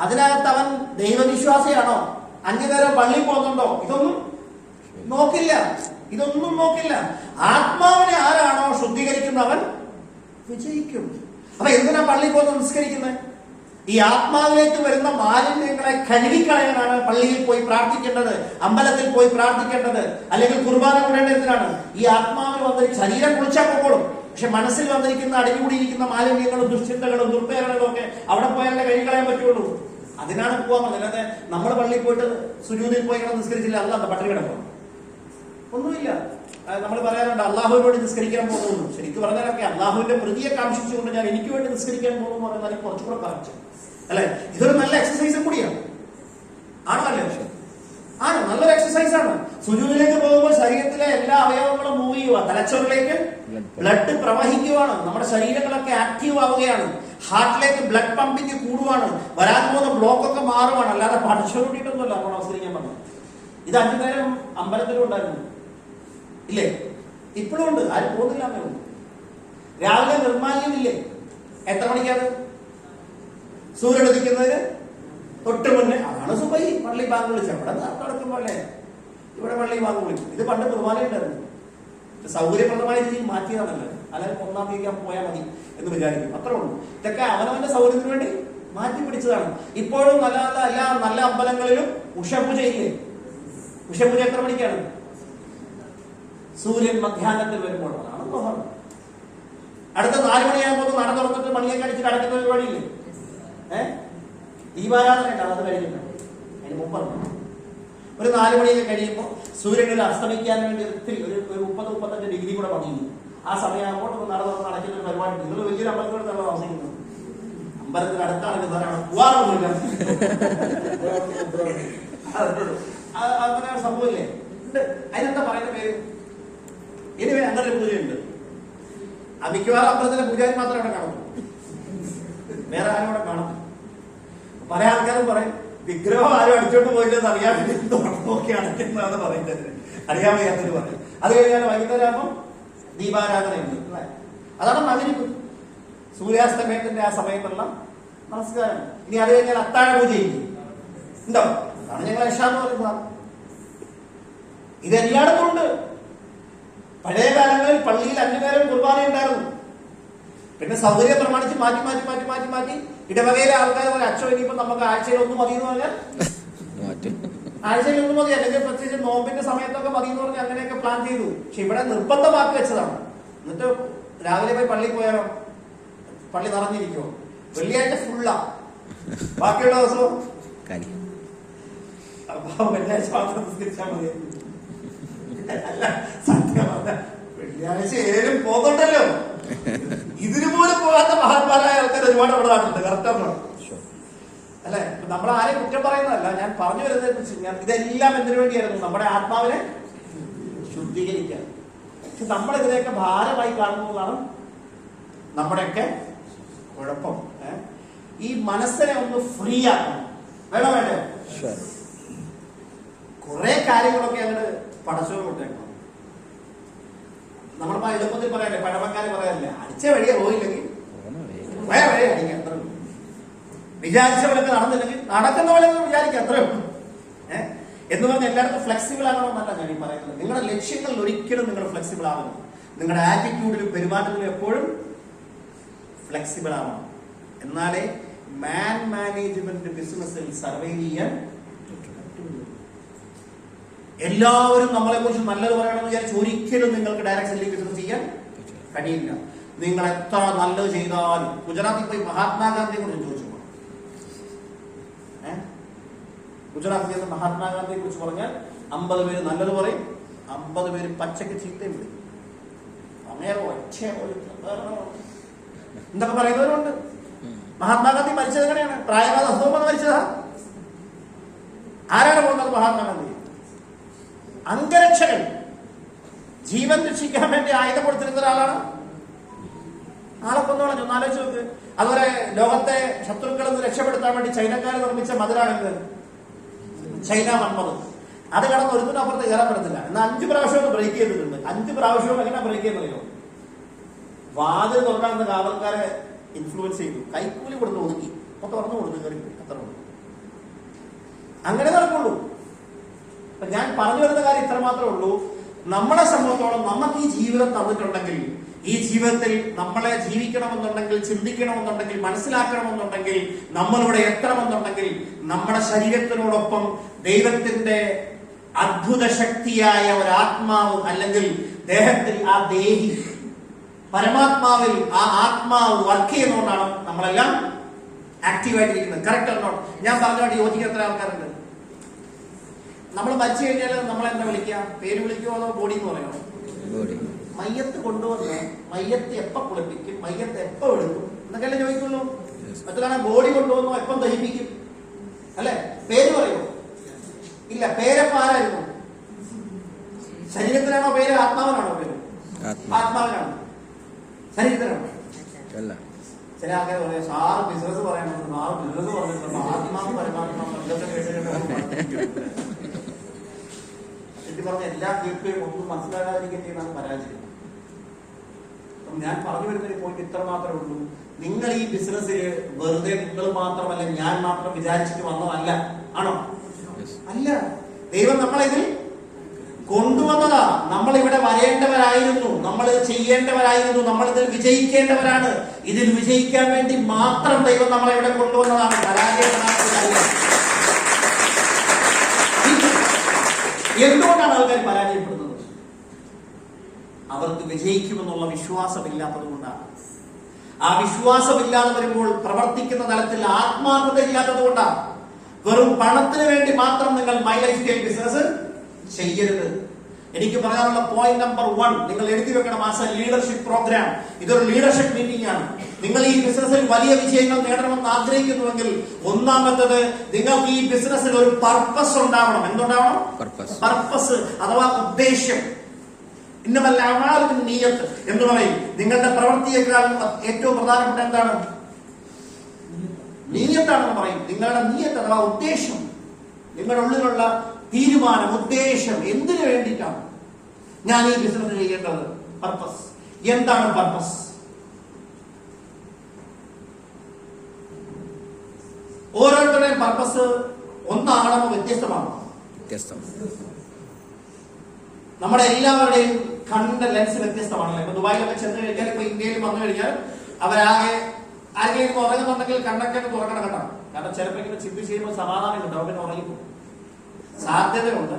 അതിനകത്ത് അവൻ ദൈവവിശ്വാസിയാണോ, അന്യനേരം പള്ളിയിൽ പോകുന്നുണ്ടോ, ഇതൊന്നും നോക്കില്ല. ആത്മാവിനെ ആരാണോ ശുദ്ധീകരിക്കുന്ന അവൻ വിജയിക്കും. അപ്പൊ എന്തിനാ പള്ളിയിൽ പോകുന്ന നിസ്കരിക്കുന്നത്? ഈ ആത്മാവിലേക്ക് വരുന്ന മാലിന്യങ്ങളെ കഴുകിക്കളയാനാണ് പള്ളിയിൽ പോയി പ്രാർത്ഥിക്കേണ്ടത്, അമ്പലത്തിൽ പോയി പ്രാർത്ഥിക്കേണ്ടത്, അല്ലെങ്കിൽ കുർബാന കൊണ്ടേണ്ടതിനാണ്. ഈ ആത്മാവിൽ വന്നിരിക്കുന്ന ശരീരം കുളിച്ചാൽ പോകണം, പക്ഷെ മനസ്സിൽ വന്നിരിക്കുന്ന അടികൂടിയിരിക്കുന്ന മാലിന്യങ്ങളും ദുശ്ചിന്തകളും ദുർപ്രേരണകളും ഒക്കെ അവിടെ പോയാലേ കഴുകിക്കളയാൻ പറ്റുള്ളൂ. അതിനാണ് പോകാൻ പറ്റുന്നത്. അല്ലാതെ നമ്മൾ പള്ളിയിൽ പോയിട്ട് സുജൂദിൽ പോയി നിസ്കരിച്ചില്ല, അല്ലാതെ പട്ടിണി കിടക്കണം ഒന്നുമില്ല. നമ്മൾ പറയാറുണ്ട് അള്ളാഹുവിന് വേണ്ടി നിസ്കരിക്കാൻ പോകുന്നു. ശരിക്കും പറഞ്ഞാലൊക്കെ അള്ളാഹുവിന്റെ പ്രതിയെ കാക്ഷിച്ചുകൊണ്ട് ഞാൻ എനിക്ക് വേണ്ടി നിസ്കരിക്കാൻ പോകുന്നു പറഞ്ഞാൽ കുറച്ചുകൂടെ പറഞ്ഞു അല്ലെ? ഇതൊരു നല്ല എക്സസൈസും കൂടിയാണ്. ആണോ? അല്ലേ? ആണ്, നല്ലൊരു എക്സസൈസ് ആണ്. സുജൂദിലേക്ക് പോകുമ്പോൾ ശരീരത്തിലെ എല്ലാ അവയവങ്ങളും മൂവ് ചെയ്യുക, തലച്ചോറിലേക്ക് ബ്ലഡ് പ്രവഹിക്കുവാണ്, നമ്മുടെ ശരീരങ്ങളൊക്കെ ആക്റ്റീവ് ആവുകയാണ്, ഹാർട്ടിലേക്ക് ബ്ലഡ് പമ്പിങ് കൂടുവാണ്, വരാൻ പോകുന്ന ബ്ലോക്ക് ഒക്കെ മാറുവാണ്. അല്ലാതെ പഠിച്ചുകൊണ്ടിട്ടൊന്നുമല്ല അപ്പോൾ അവസരം പറഞ്ഞത്. ഇത് 5 നേരം അമ്പലത്തിലും ഉണ്ടായിരുന്നു ഇല്ലേ? ഇപ്പോഴും ഉണ്ട്, ആരും പോകുന്നില്ല. അമ്മയുണ്ട്. രാവിലെ നിർമാല്യമില്ലേ? എത്ര മണിക്കാണ്? സൂര്യൻ ഉദിക്കുന്നതിന് തൊട്ട് മുന്നേ. അതാണ് സുബൈ. പള്ളി ബാങ്ക് വിളിച്ചത് ഇവിടെ നടക്കുമ്പോഴല്ലേ ഇവിടെ പള്ളി ബാങ്ക് വിളിക്കും. ഇത് പണ്ട് കുർബാന ഉണ്ടായിരുന്നു. സൗകര്യപ്രദമായ രീതിയിൽ മാറ്റിയതാണല്ലോ. അല്ലെങ്കിൽ 1-ാം തീയതി പോയാൽ മതി എന്ന് വിചാരിക്കും. അത്രേ ഉള്ളൂ. ഇതൊക്കെ അവനവന്റെ സൗകര്യത്തിന് വേണ്ടി മാറ്റി പിടിച്ചതാണ്. ഇപ്പോഴും നല്ല അമ്പലങ്ങളിലും ഉഷപൂജ ഇല്ലേ? ഉഷപൂജ എത്ര മണിക്കാണ്? സൂര്യൻ മധ്യാഹ്നത്തിൽ വരുമ്പോൾ. അതാണ് ലോഹം. അടുത്ത 4 മണിയാകുമ്പോൾ നട തുറന്നിട്ട് മണിയൊക്കെ അടിച്ച് കടക്കുന്ന പരിപാടിയില്ലേ? ദീപാരാധന ഉണ്ടാവും. അത് കഴിഞ്ഞിട്ടുണ്ട്. അതിന് മുമ്പ് ഒരു 4 മണിയൊക്കെ കഴിയുമ്പോൾ സൂര്യൻ അസ്തമിക്കാൻ വേണ്ടി ഒരു 30-35 ഡിഗ്രി കൂടെ പണിയുന്നു. ആ സമയമാകുമ്പോൾ നട തുറന്ന് നടക്കുന്ന ഒരു പരിപാടി. നിങ്ങൾ വലിയൊരു അമ്പലത്തോടെ തന്നെ താമസിക്കുന്നത്. അമ്പലത്തിന് അടുത്താണ് പോവാറൊന്നുമില്ല. അങ്ങനെ സംഭവമില്ലേ? ഉണ്ട്. അതിനെന്താ പറയുന്ന പേര്? ഇനി അങ്ങനെ ഒരു പൂജയുണ്ട്. മിക്കവാറും അമ്പലത്തിലെ പൂജാരി മാത്രം ഇവിടെ കാണുന്നു, വേറെ ആരും ഇവിടെ കാണുന്നു. പല ആൾക്കാരും പറയും വിഗ്രഹം ആരും അടിച്ചോണ്ട് പോയില്ലെന്ന് അറിയാൻ വേണ്ടി നോക്കി അടയ്ക്കുന്നതാണ് പറയുന്നത്. അറിയാൻ വയ്യാത്തത് പറയും. അത് കഴിഞ്ഞാൽ വൈകുന്നേരം ആകുമ്പോൾ ദീപാരാധനയുണ്ട് അല്ലേ? അതാണ് മഗ്‌രിബ്, സൂര്യാസ്തമയത്തിന്റെ ആ സമയത്തുള്ള നമസ്കാരം. ഇനി അത് കഴിഞ്ഞാൽ അത്താഴ പൂജയില്ലേ? ഉണ്ടോ? അതാണ് ഞങ്ങൾ ഇശാ എന്ന് പറയുന്നത്. ഇതെല്ലായിടത്തും ഉണ്ട്. പഴയ കാലങ്ങളിൽ പള്ളിയിൽ 5 നേരം കുർബാന ഉണ്ടായിരുന്നു. പിന്നെ സൗകര്യം പ്രമാണിച്ച് മാറ്റി ഇടവകയിലെ ആൾക്കാർ പോലെ അച്ഛൻ ഇനിയിപ്പോ നമുക്ക് ആഴ്ചയിൽ 1 മതി എന്ന് പറഞ്ഞാൽ ആഴ്ചയിൽ 1 മതി, അല്ലെങ്കിൽ പ്രത്യേകിച്ച് നോമ്പിന്റെ സമയത്തൊക്കെ മതി എന്ന് പറഞ്ഞാൽ അങ്ങനെയൊക്കെ പ്ലാൻ ചെയ്തു. പക്ഷെ ഇവിടെ നിർബന്ധമാക്കി വെച്ചതാണ്. എന്നിട്ട് രാവിലെ പോയി പള്ളിയിൽ പോയാലോ പള്ളി നിറഞ്ഞിരിക്കുമോ? വെള്ളിയാഴ്ച ഫുള്ളാ, ബാക്കിയുള്ള ദിവസവും വെള്ളിയാഴ്ച മാത്രം നിസ്കരിച്ചാൽ മതി. സത്യം പറഞ്ഞ വെള്ളിയാഴ്ച ഏലും പോകുന്നുണ്ടല്ലോ. ഇതിനു പോലും പോകാത്ത മഹാന്മാരായ ആൾക്കാർ ഒരുപാട് അവിടെ നാട്ടിലുണ്ട്. കറക്റ്റാണ് അല്ലെ? നമ്മൾ ആരെയും കുറ്റം പറയുന്നതല്ല, ഞാൻ പറഞ്ഞു വരുന്നത് ഇതെല്ലാം എന്തിനു വേണ്ടിയായിരുന്നു? നമ്മുടെ ആത്മാവിനെ ശുദ്ധീകരിക്കാൻ. പക്ഷെ നമ്മളിതിനെയൊക്കെ ഭാരമായി കാണുന്നതാണ് നമ്മുടെയൊക്കെ കുഴപ്പം. ഈ മനസ്സിനെ ഒന്ന് ഫ്രീ ആക്കണം. വേണോ വേണ്ടോ? കുറെ കാര്യങ്ങളൊക്കെ അങ്ങോട്ട് പടച്ചോറ് വിട്ടേക്കണം. നമ്മളിപ്പോ എളുപ്പത്തിൽ പറയാല്ലേ, പഴമക്കാര് പറയാറില്ല, അടിച്ച വഴിയെ പോയില്ലെങ്കിൽ വേറെ വഴി അടിക്കാം. അത്ര വിചാരിച്ച പോലൊക്കെ നടന്നില്ലെങ്കിൽ നടക്കുന്ന പോലെ വിചാരിക്കാം. അത്രേ ഉള്ളൂ. എന്ന് പറഞ്ഞാൽ എല്ലായിടത്തും ഫ്ലെക്സിബിൾ ആകണമെന്നല്ല ഞാൻ ഈ പറയുന്നത്. നിങ്ങളുടെ ലക്ഷ്യങ്ങളിൽ ഒരിക്കലും നിങ്ങൾ ഫ്ലെക്സിബിൾ ആവണം. നിങ്ങളുടെ ആറ്റിറ്റ്യൂഡിലും പെരുമാറ്റത്തിലും എപ്പോഴും ഫ്ലെക്സിബിൾ ആവണം. എന്നാലേ മാനേജ്മെന്റ് ബിസിനസ്സിൽ സർവൈവ് ചെയ്യാൻ. എല്ലാവരും നമ്മളെ കുറിച്ച് നല്ലത് പറയണമെന്ന് വിചാരിച്ച് ഒരിക്കലും നിങ്ങൾക്ക് ഡയറക്റ്റ് സെല്ലിംഗ് ബിസിനസ് ചെയ്യാൻ കഴിയില്ല. നിങ്ങൾ എത്ര നല്ലത് ചെയ്താലും ഗുജറാത്തിൽ പോയി മഹാത്മാഗാന്ധിയെ കുറിച്ച് ചോദിച്ചു. ഗുജറാത്തിൽ ചെന്ന് മഹാത്മാഗാന്ധിയെ കുറിച്ച് പറഞ്ഞാൽ 50 പേര് നല്ലത് പറയും, 50 പേര് പച്ചക്ക് ചീത്തയും വിടും. അങ്ങനെ എന്തൊക്കെ പറയുന്നവരുണ്ട്. മഹാത്മാഗാന്ധി മരിച്ചത് എങ്ങനെയാണ്? പ്രായകാല അസുഖം വന്ന് മരിച്ചതാ. ആരാണ് പോകുന്നത്? മഹാത്മാഗാന്ധി അംഗരക്ഷകൻ, ജീവൻ രക്ഷിക്കാൻ വേണ്ടി ആയുധം കൊടുത്തിരുന്ന ഒരാളാണ്. ആളെ കൊന്നോളഞ്ഞു. ആലോചിച്ച് നോക്ക്. അതുപോലെ ലോകത്തെ ശത്രുക്കളിൽ നിന്ന് രക്ഷപ്പെടുത്താൻ വേണ്ടി ചൈനക്കാർ നിർമ്മിച്ച മതിലാണെന്ന് ചൈന 9. അത് കടന്ന് ഒരുത്തിനപ്പുറത്ത് കയറാൻ പറ്റത്തില്ല. എന്നാൽ 5 പ്രാവശ്യം ബ്രേക്ക് ചെയ്തിട്ടുണ്ട്. 5 പ്രാവശ്യവും എങ്ങനെ ബ്രേക്ക് ചെയ്യുന്നറിയോ? വാതിൽ തുറക്കാണെന്ന് കാവൽക്കാരെ ഇൻഫ്ലുവൻസ് ചെയ്തു, കൈക്കൂലി കൊടുത്ത് ഒതുക്കി, അപ്പൊ തുറന്നു കൊടുത്തു, കയറി. അത്ര ഉള്ളൂ. അങ്ങനെ നടക്കുള്ളൂ. അപ്പൊ ഞാൻ പറഞ്ഞു വരുന്ന കാര്യം ഇത്ര മാത്രമേ ഉള്ളൂ. നമ്മളെ സംബന്ധിച്ചോളം നമുക്ക് ഈ ജീവിതം തന്നിട്ടുണ്ടെങ്കിൽ, ഈ ജീവിതത്തിൽ നമ്മളെ ജീവിക്കണമെന്നുണ്ടെങ്കിൽ, ചിന്തിക്കണമെന്നുണ്ടെങ്കിൽ, മനസ്സിലാക്കണമെന്നുണ്ടെങ്കിൽ, നമ്മളിവിടെ എത്തണമെന്നുണ്ടെങ്കിൽ, നമ്മുടെ ശരീരത്തിനോടൊപ്പം ദൈവത്തിന്റെ അത്ഭുത ശക്തിയായ ഒരു ആത്മാവ്, അല്ലെങ്കിൽ ദേഹത്തിൽ ആ ദേഹി പരമാത്മാവിൽ ആ ആത്മാവ് വർക്ക് ചെയ്യുന്നതുകൊണ്ടാണ് നമ്മളെല്ലാം ആക്റ്റീവായിട്ടിരിക്കുന്നത്. കറക്റ്റ് ആണോ? ഞാൻ പറഞ്ഞുകൊണ്ട് യോജിക്കുന്ന എത്ര ആൾക്കാരുണ്ട്? നമ്മൾ മരിച്ചു കഴിഞ്ഞാൽ നമ്മളെന്താ വിളിക്കുക? പേര് വിളിക്കുമോ അതോ ബോഡി എന്ന് പറയണോ? മയ്യത്ത് കൊണ്ടുവന്ന് മയ്യത്ത് എപ്പോ കുളിപ്പിക്കും, മയ്യത്ത് എപ്പോ എടുക്കും എന്നൊക്കെയല്ലേ ചോദിക്കുള്ളൂ. മറ്റൊരാളെ ബോഡി കൊണ്ടുവന്നോ എപ്പം ദഹിപ്പിക്കും അല്ലെ? പേര് പറയോ? ഇല്ല. പേരെപ്പ ആരായിരുന്നു? ശരീരത്തിനാണോ പേര്, ആത്മാവിനാണോ പേര്? ആത്മാവിനാണ്. ശരീരത്തിനാണോ? അല്ല. ചില ആൾക്കാർ പറയാം സാറ് ബിസിനസ് പറയണമെന്ന്, സാറ് ബിസിനസ് പറഞ്ഞിട്ടുണ്ട്, ആത്മാവ് പരമാത്മാവ് ഇതൊക്കെ കേട്ടിട്ട് ശരിക്കും പറഞ്ഞ എല്ലാ കേൾക്കുകയും ഒന്നും മനസ്സിലാകാതിരിക്കുന്നതാണ് പരാജയം. അപ്പം ഞാൻ പറഞ്ഞു വരുന്നൊരു പോയിന്റ് ഇത്ര മാത്രമേ ഉള്ളൂ. നിങ്ങൾ ഈ ബിസിനസ്സിൽ വെറുതെ നിങ്ങൾ മാത്രമല്ല, ഞാൻ മാത്രം വിചാരിച്ചിട്ട് വന്നതല്ല. ആണോ? അല്ല. ദൈവം നമ്മളെ ഇതിൽ കൊണ്ടുവന്നതാ. നമ്മൾ ഇവിടെ വരേണ്ടവരായിരുന്നു, നമ്മൾ ചെയ്യേണ്ടവരായിരുന്നു, നമ്മൾ ഇതിൽ വിജയിക്കേണ്ടവരാണ്. ഇതിൽ വിജയിക്കാൻ വേണ്ടി മാത്രം ദൈവം നമ്മളെ ഇവിടെ കൊണ്ടുവന്നതാണ്. പരാജയപ്പെടാൻ. എന്തുകൊണ്ടാണ് ആൾക്കാർ പരാജയപ്പെടുന്നത്? അവർക്ക് വിജയിക്കുമെന്നുള്ള വിശ്വാസമില്ലാത്തത് കൊണ്ടാണ്. ആ വിശ്വാസമില്ലാതെ വരുമ്പോൾ പ്രവർത്തിക്കുന്ന തലത്തിൽ ആത്മാർത്ഥത ഇല്ലാത്തത് കൊണ്ടാണ്. വെറും പണത്തിന് വേണ്ടി മാത്രം നിങ്ങൾ മൈ ലൈഫ് സ്റ്റൈൽ ബിസിനസ് ചെയ്യരുത്. എനിക്ക് പറയാനുള്ള പോയിന്റ് നമ്പർ 1 നിങ്ങൾ എഴുതി വെക്കണം. ആസ് എ ലീഡർഷിപ്പ് പ്രോഗ്രാം, ഇതൊരു ലീഡർഷിപ്പ് മീറ്റിംഗ് ആണ്. നിങ്ങൾ ഈ ബിസിനസ്സിൽ വലിയ വിജയങ്ങൾ നേടണമെന്ന് ആഗ്രഹിക്കുന്നുവെങ്കിൽ ഒന്നാമത്തത്, നിങ്ങൾക്ക് ഈ ബിസിനസ്സിൽ ഒരു പർപ്പസ് ഉണ്ടാവണം. എന്തുണ്ടാവണം? പർപ്പസ് അഥവാ ഉദ്ദേശം. ഇന്നമല്ല അമാലിൻ നിയ്യത്ത് എന്ന് പറയും. നിങ്ങളുടെ പ്രവൃത്തിയേക്കാൾ ഏറ്റവും പ്രധാനപ്പെട്ട എന്താണ്? നിയ്യത്താണെന്ന് പറയും. നിങ്ങളുടെ നിയ്യത്ത് അഥവാ ഉദ്ദേശം, നിങ്ങളുടെ ഉള്ളിലുള്ള തീരുമാനം, ഉദ്ദേശം. എന്തിനു വേണ്ടിയിട്ടാണ് ഞാൻ ഈ ബിസിനസ് ചെയ്യേണ്ടത്? പർപ്പസ്. എന്താണ് പർപ്പസ്? ഓരോരുത്തരുടെയും പർപ്പസ് ഒന്നാകണമോ വ്യത്യസ്തമാണോ? നമ്മുടെ എല്ലാവരുടെയും കണ്ണിന്റെ ലെൻസ് വ്യത്യസ്തമാണല്ലോ. ഇപ്പൊ ദുബായിലൊക്കെ ചെന്ന് കഴിഞ്ഞാൽ, ഇപ്പൊ ഇന്ത്യയിൽ വന്നു കഴിഞ്ഞാൽ അവരാകെ ആരെങ്കിലും ഉറങ്ങുന്നുണ്ടെങ്കിൽ കണ്ണൊക്കെ തുറക്കണം കേട്ടോ. കാരണം ചിലപ്പോൾ ഇങ്ങനെ ചിന്തിച്ച് ചെയ്യുമ്പോൾ സമാധാനം കിട്ടും, അവർക്ക് ഉറങ്ങിപ്പോ സാധ്യതയുണ്ട്.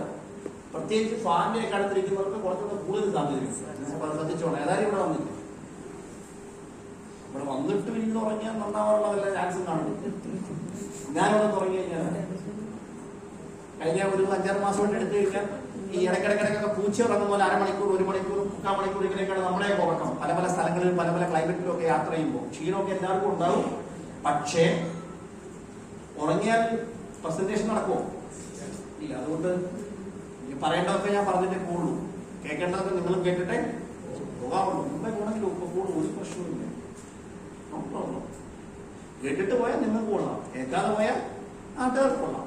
പ്രത്യേകിച്ച് ഫാനിന്റെ ഒക്കെ അടുത്തിരിക്കുന്നവർക്ക് കുറച്ചുകൂടെ കൂടുതൽ സാധ്യതയുണ്ട്. ശ്രദ്ധിച്ചോണം. ഏതായാലും ഇവിടെ വന്നില്ല, ഇവിടെ വന്നിട്ട് പിന്നീട് ഉറങ്ങിയാൽ നന്നാവാനുള്ള വല്ല ചാൻസും കാണുന്നു. ഞാനിവിടെ തുടങ്ങി കഴിഞ്ഞാൽ കഴിഞ്ഞ ഒരു 5-6 മാസം കൊണ്ട് എടുത്തു കഴിഞ്ഞാൽ ഈ ഇടയ്ക്കിടയ്ക്കൊക്കെ പൂച്ച ഉറങ്ങുന്ന പോലെ 1/2 മണിക്കൂർ 1 മണിക്കൂർ 3/4 മണിക്കൂർ ഇങ്ങനെയൊക്കെയാണ് നമ്മളെ ഉറക്കം. പല പല സ്ഥലങ്ങളിലും പല പല ക്ലൈമറ്റിലും ഒക്കെ യാത്ര ചെയ്യുമ്പോൾ ക്ഷീണമൊക്കെ എല്ലാവർക്കും ഉണ്ടാവും. പക്ഷേ ഉറങ്ങിയാൽ പ്രസന്റേഷൻ നടക്കുമോ? ഇല്ല. അതുകൊണ്ട് പറയേണ്ടതൊക്കെ ഞാൻ പറഞ്ഞിട്ടേ കൂടുള്ളൂ, കേൾക്കേണ്ടതൊക്കെ നിങ്ങളും കേട്ടിട്ടേ പോകാവുള്ളൂ. മുമ്പേ പോകണമെങ്കിൽ ഇപ്പൊ കൂടും, ഒരു പ്രശ്നവുമില്ല. കേട്ടിട്ട് പോയാൽ നിങ്ങൾക്ക് കൊള്ളാം, കേൾക്കാതെ പോയാൽ നാട്ടുകാർക്ക് കൊള്ളാം.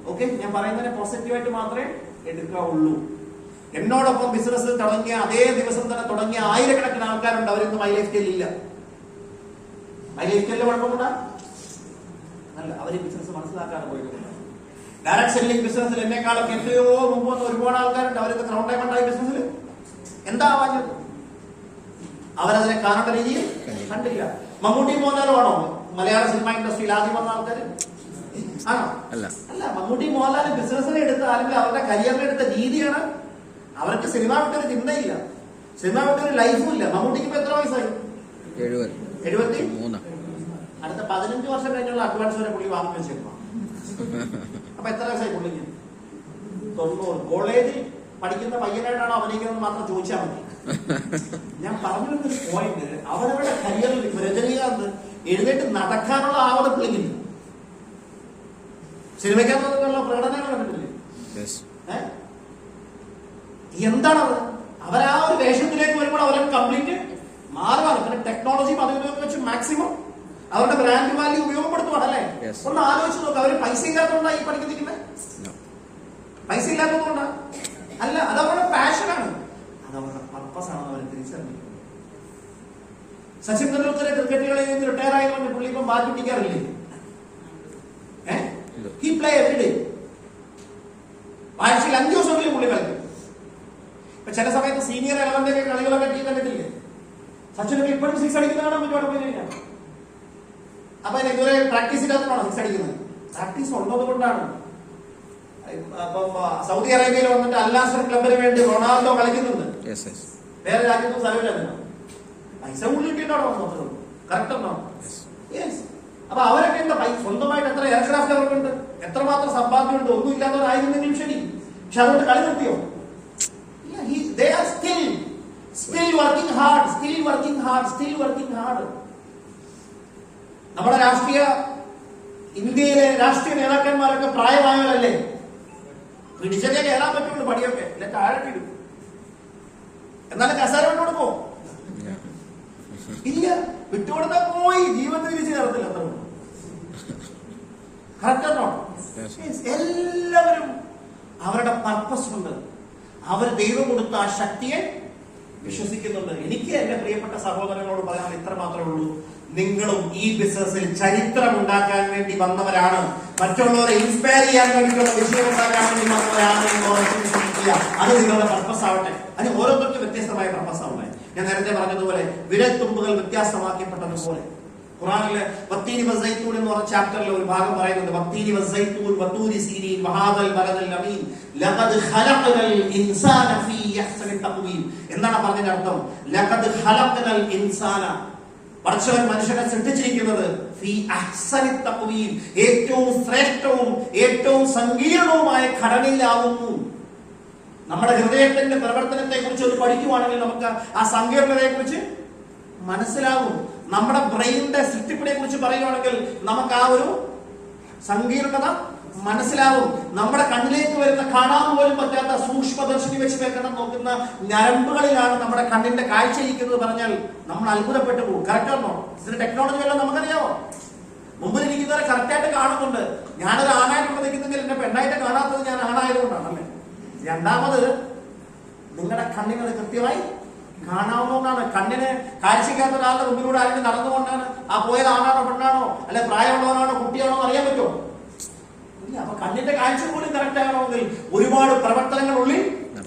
ഓക്കെ, ഞാൻ പറയുന്നതിനെ പോസിറ്റീവായിട്ട് മാത്രമേ എടുക്കാവുള്ളൂ. എന്നോടൊപ്പം ബിസിനസ് തുടങ്ങിയ അതേ ദിവസം തന്നെ തുടങ്ങിയ ആയിരക്കണക്കിന് ആൾക്കാരുണ്ട്. അവരൊന്നും മൈ ലൈഫ് സ്റ്റൈൽ ഇല്ല. മൈ ലൈഫ് സ്റ്റൈലിന്റെ കുഴപ്പമുണ്ടാ? അല്ല, അവര് ബിസിനസ് മനസ്സിലാക്കാതെ പോയിട്ടുണ്ട്. ഡയറക്ട് സെല്ലിംഗ് ബിസിനസ്സിൽ എന്നെക്കാളൊക്കെ എത്രയോ മുമ്പ് വന്ന ഒരുപാട് ആൾക്കാരുണ്ട്. അവരൊക്കെ ഗ്രൗണ്ട് ടൈം ഉണ്ടായ ബിസിനസ്സിൽ എന്താ ആവാഞ്ഞത്? അവരതിനെ കാണേണ്ട രീതിയിൽ കണ്ടില്ല. മമ്മൂട്ടി മോഹൻലാലും ആണോ മലയാള സിനിമ ഇൻഡസ്ട്രിയിൽ ആദ്യം വന്ന ആൾക്കാർ? ആണോ? അല്ല. മമ്മൂട്ടി മോഹൻലാൽ ബിസിനസ്സിനെ എടുത്ത, അല്ലെങ്കിൽ അവരുടെ കരിയറിനെ എടുത്ത രീതിയാണ്. അവർക്ക് സിനിമ വിട്ടൊരു ചിന്തയില്ല, സിനിമ വിട്ടൊരു ലൈഫും ഇല്ല. മമ്മൂട്ടിക്ക് ഇപ്പൊ എത്ര വയസ്സായി? 73. അടുത്ത 15 വർഷം കഴിഞ്ഞുള്ള അഡ്വാൻസ് വരെ പുള്ളി വാങ്ങി വെച്ചിരുന്നു. അപ്പൊ എത്ര വയസ്സായി പുള്ളിക്ക്? 90. കോളേജിൽ പഠിക്കുന്ന പയ്യനായിട്ടാണോ അഭിനയിക്കുന്നത് മാത്രം ചോദിച്ചാൽ മതി. ഞാൻ പറഞ്ഞു വരുന്ന പോയിന്റ്, അവരവരുടെ കരിയറിൽ രജനീകാന്ത് എഴുന്നേറ്റ് നടക്കാനുള്ള ആവത് പുള്ളിക്കില്ല. സിനിമയ്ക്കകത്തുള്ള പ്രകടനങ്ങൾ കണ്ടിട്ടില്ലേ? എന്താണത്? അവരാ ഒരു വേഷത്തിലേക്ക് വരുമ്പോൾ അവരൊക്കെ കംപ്ലീറ്റ് മാറുകയാണ്. പിന്നെ ടെക്നോളജിയും അതിനൊക്കെ വെച്ച് മാക്സിമം അവരുടെ ബ്രാൻഡ് വാല്യൂ ഉപയോഗപ്പെടുത്തുവാണല്ലേ. ഒന്ന് ആലോചിച്ച് നോക്കുക. അവര് പൈസ ഇല്ലാത്തതുകൊണ്ടാണ് ഈ പണിക്ക് നിൽക്കുന്നത്? പൈസ ഇല്ലാത്തതുകൊണ്ടാ അല്ല, അത് അവരുടെ പാഷനാണ്, അത് അവരുടെ പർപ്പസ് ആണെന്ന് അവർ തിരിച്ചറിഞ്ഞു. സച്ചിൻ തെണ്ടുൽക്കർ ക്രിക്കറ്റ് കളിയിൽ നിന്ന് റിട്ടയർ ആയതുകൊണ്ട് പുള്ളി ഇപ്പം bat പിടിക്കാറില്ലേ? He play every day. ആഴ്ചയിൽ 5 ദിവസമെങ്കിലും പുള്ളി കളിക്കും. ഇപ്പൊ ചില സമയത്ത് സീനിയർ 11 ഒക്കെ കളികളൊക്കെ ടീം കണ്ടിട്ടില്ലേ? സച്ചിനൊക്കെ ഇപ്പോഴും 6 അടിക്കുന്നതാണ് പറ്റുവാണ് പോയി കഴിഞ്ഞാൽ. അപ്പൊ ഇതുവരെ പ്രാക്ടീസ് ഇല്ലാത്തതാണോ 6 അടിക്കുന്നത്? പ്രാക്ടീസ് ഉള്ളത് കൊണ്ടാണ്. അപ്പം സൗദി അറേബ്യയിൽ വന്നിട്ട് അൽ നാസർ ക്ലബിന് വേണ്ടി റൊണാൾഡോ കളിക്കുന്നുണ്ട്. വേറെ രാജ്യത്തും സ്ഥലമില്ല. പൈസ കൂടുതൽ കിട്ടിയിട്ടാണോ വന്നത്? കറക്റ്റ് ഉണ്ടോ? യെസ്. അപ്പൊ അവരൊക്കെ എന്താ സ്വന്തമായിട്ട് എത്ര എയർക്രാഫ്റ്റ് അവർക്കുണ്ട്, എത്രമാത്രം സമ്പാദ്യമുണ്ട്? ഒന്നും ഇല്ലാത്തവരായിരുന്നെങ്കിലും ശരി. പക്ഷെ അതുകൊണ്ട് കളി നിർത്തിയോ? They are still working hard, still working hard, still working hard. നമ്മുടെ ഇന്ത്യയിലെ രാഷ്ട്രീയ നേതാക്കന്മാരൊക്കെ പ്രായമായവരല്ലേ? പിടിച്ചൊക്കെ കയറാൻ പറ്റുള്ളൂ പടിയൊക്കെ, അല്ലെ താഴെ ഇടും. എന്നാലും കസാര വിട്ടുകൊടുക്കോ? ഇല്ല. വിട്ടുകൊടുത്താൽ പോയി, ജീവിതത്തിൽ തിരിച്ചു കയറത്തില്ല. അത്ര കറക്റ്റാണോ? എല്ലാവരും അവരുടെ പർപ്പസ് ഉണ്ട്. അവർ ദൈവം കൊടുത്ത ആ ശക്തിയെ വിശ്വസിക്കുന്നുണ്ട്. എനിക്ക് എന്റെ പ്രിയപ്പെട്ട സഹോദരങ്ങളോട് പറയാൻ ഇത്ര മാത്രമേ ഉള്ളൂ. നിങ്ങളും ഈ ബിസിനസ്സിൽ ചരിത്രം ഉണ്ടാക്കാൻ വേണ്ടി വന്നവരാണ്. മറ്റുള്ളവരെ ഇൻസ്പയർ ചെയ്യാൻ വേണ്ടിയിട്ടുള്ള വിഷയം ഉണ്ടാക്കാൻ വേണ്ടി വന്നവരാണ്. അത് നിങ്ങളുടെ പർപ്പസ് ആവട്ടെ. അതിന് ഓരോരുത്തർക്കും വ്യത്യസ്തമായ പർപ്പസ് ആവട്ടെ. ഞാൻ നേരത്തെ പറഞ്ഞതുപോലെ വിരൽ തുമ്പുകൾ വ്യത്യാസമാക്കപ്പെട്ടതുപോലെ ഖുറാനിലെ വത്തീനി വസ്സൈത്തൂൻ എന്ന് പറഞ്ഞ ചാപ്റ്ററിൽ ഒരു ഭാഗം പറയുന്നുണ്ട്. വത്തീനി വസ്സൈത്തൂൻ വത്തൂരി സീനീൻ വഹാദൽ ബലദൽ അമീൻ ലഖദ് ഖലഖനൽ ഇൻസാന ഫീ അഹ്സനി തഖ്വീം. എന്താണ് പറഞ്ഞതിന്റെ അർത്ഥം? ലഖദ് ഖലഖനൽ ഇൻസാന, പടച്ചവൻ മനുഷ്യനെ സൃഷ്ടിച്ചിരിക്കുന്നത് ഫീ അഹ്സനി തഖ്വീം, ഏറ്റവും ശ്രേഷ്ഠവും ഏറ്റവും സങ്കീർണവുമായ ഘടനയിലാവുന്നു. നമ്മുടെ ഹൃദയത്തിന്റെ പ്രവർത്തനത്തെ കുറിച്ച് ഒന്ന് പഠിക്കുവാണെങ്കിൽ നമുക്ക് ആ സങ്കീർണതയെ കുറിച്ച് മനസ്സിലാവും. നമ്മുടെ ബ്രെയിനിന്റെ സൃഷ്ടിപ്പിനെ കുറിച്ച് പറയുവാണെങ്കിൽ നമുക്ക് ആ ഒരു സങ്കീർണത മനസ്സിലാവും. നമ്മുടെ കണ്ണിലേക്ക് വരുന്ന കാണാൻ പോലും പറ്റാത്ത സൂക്ഷ്മദർശിനി വെച്ച് വെക്കണം നോക്കുന്ന ഞരമ്പുകളിലാണ് നമ്മുടെ കണ്ണിന്റെ കാഴ്ച ഇരിക്കുന്നത് പറഞ്ഞാൽ നമ്മൾ അത്ഭുതപ്പെട്ടു പോകും. കറക്റ്റ് ആണോ? ഇതിന്റെ ടെക്നോളജി എല്ലാം നമുക്കറിയാമോ? മുമ്പിൽ ഇരിക്കുന്നവരെ കറക്റ്റായിട്ട് കാണുന്നുണ്ട്. ഞാനൊരു ആണായിട്ട് നിൽക്കുന്നെങ്കിൽ എന്നെ പെണ്ണായിട്ട് കാണാത്തത് ഞാൻ ആണായതുകൊണ്ടാണല്ലേ. രണ്ടാമത് നിങ്ങളുടെ കണ്ണിനത് കൃത്യമായി കാണാവുന്നതാണ്. കണ്ണിന് കാഴ്ചയ്ക്കാത്ത ഒരാളുടെ മുമ്പിലൂടെ ആരെങ്കിലും നടന്നുകൊണ്ടാണ് ആ പോയത് ആണാണോ പെണ്ണാണോ അല്ലെ പ്രായമുള്ളവനാണോ കുട്ടിയാണോ എന്ന് അറിയാൻ പറ്റുമോ? ഇല്ല. അപ്പൊ കണ്ണിന്റെ കാഴ്ച പോലും കറക്റ്റ് ആകണമെങ്കിൽ ഒരുപാട് പ്രവർത്തനങ്ങൾ ഉള്ളിൽ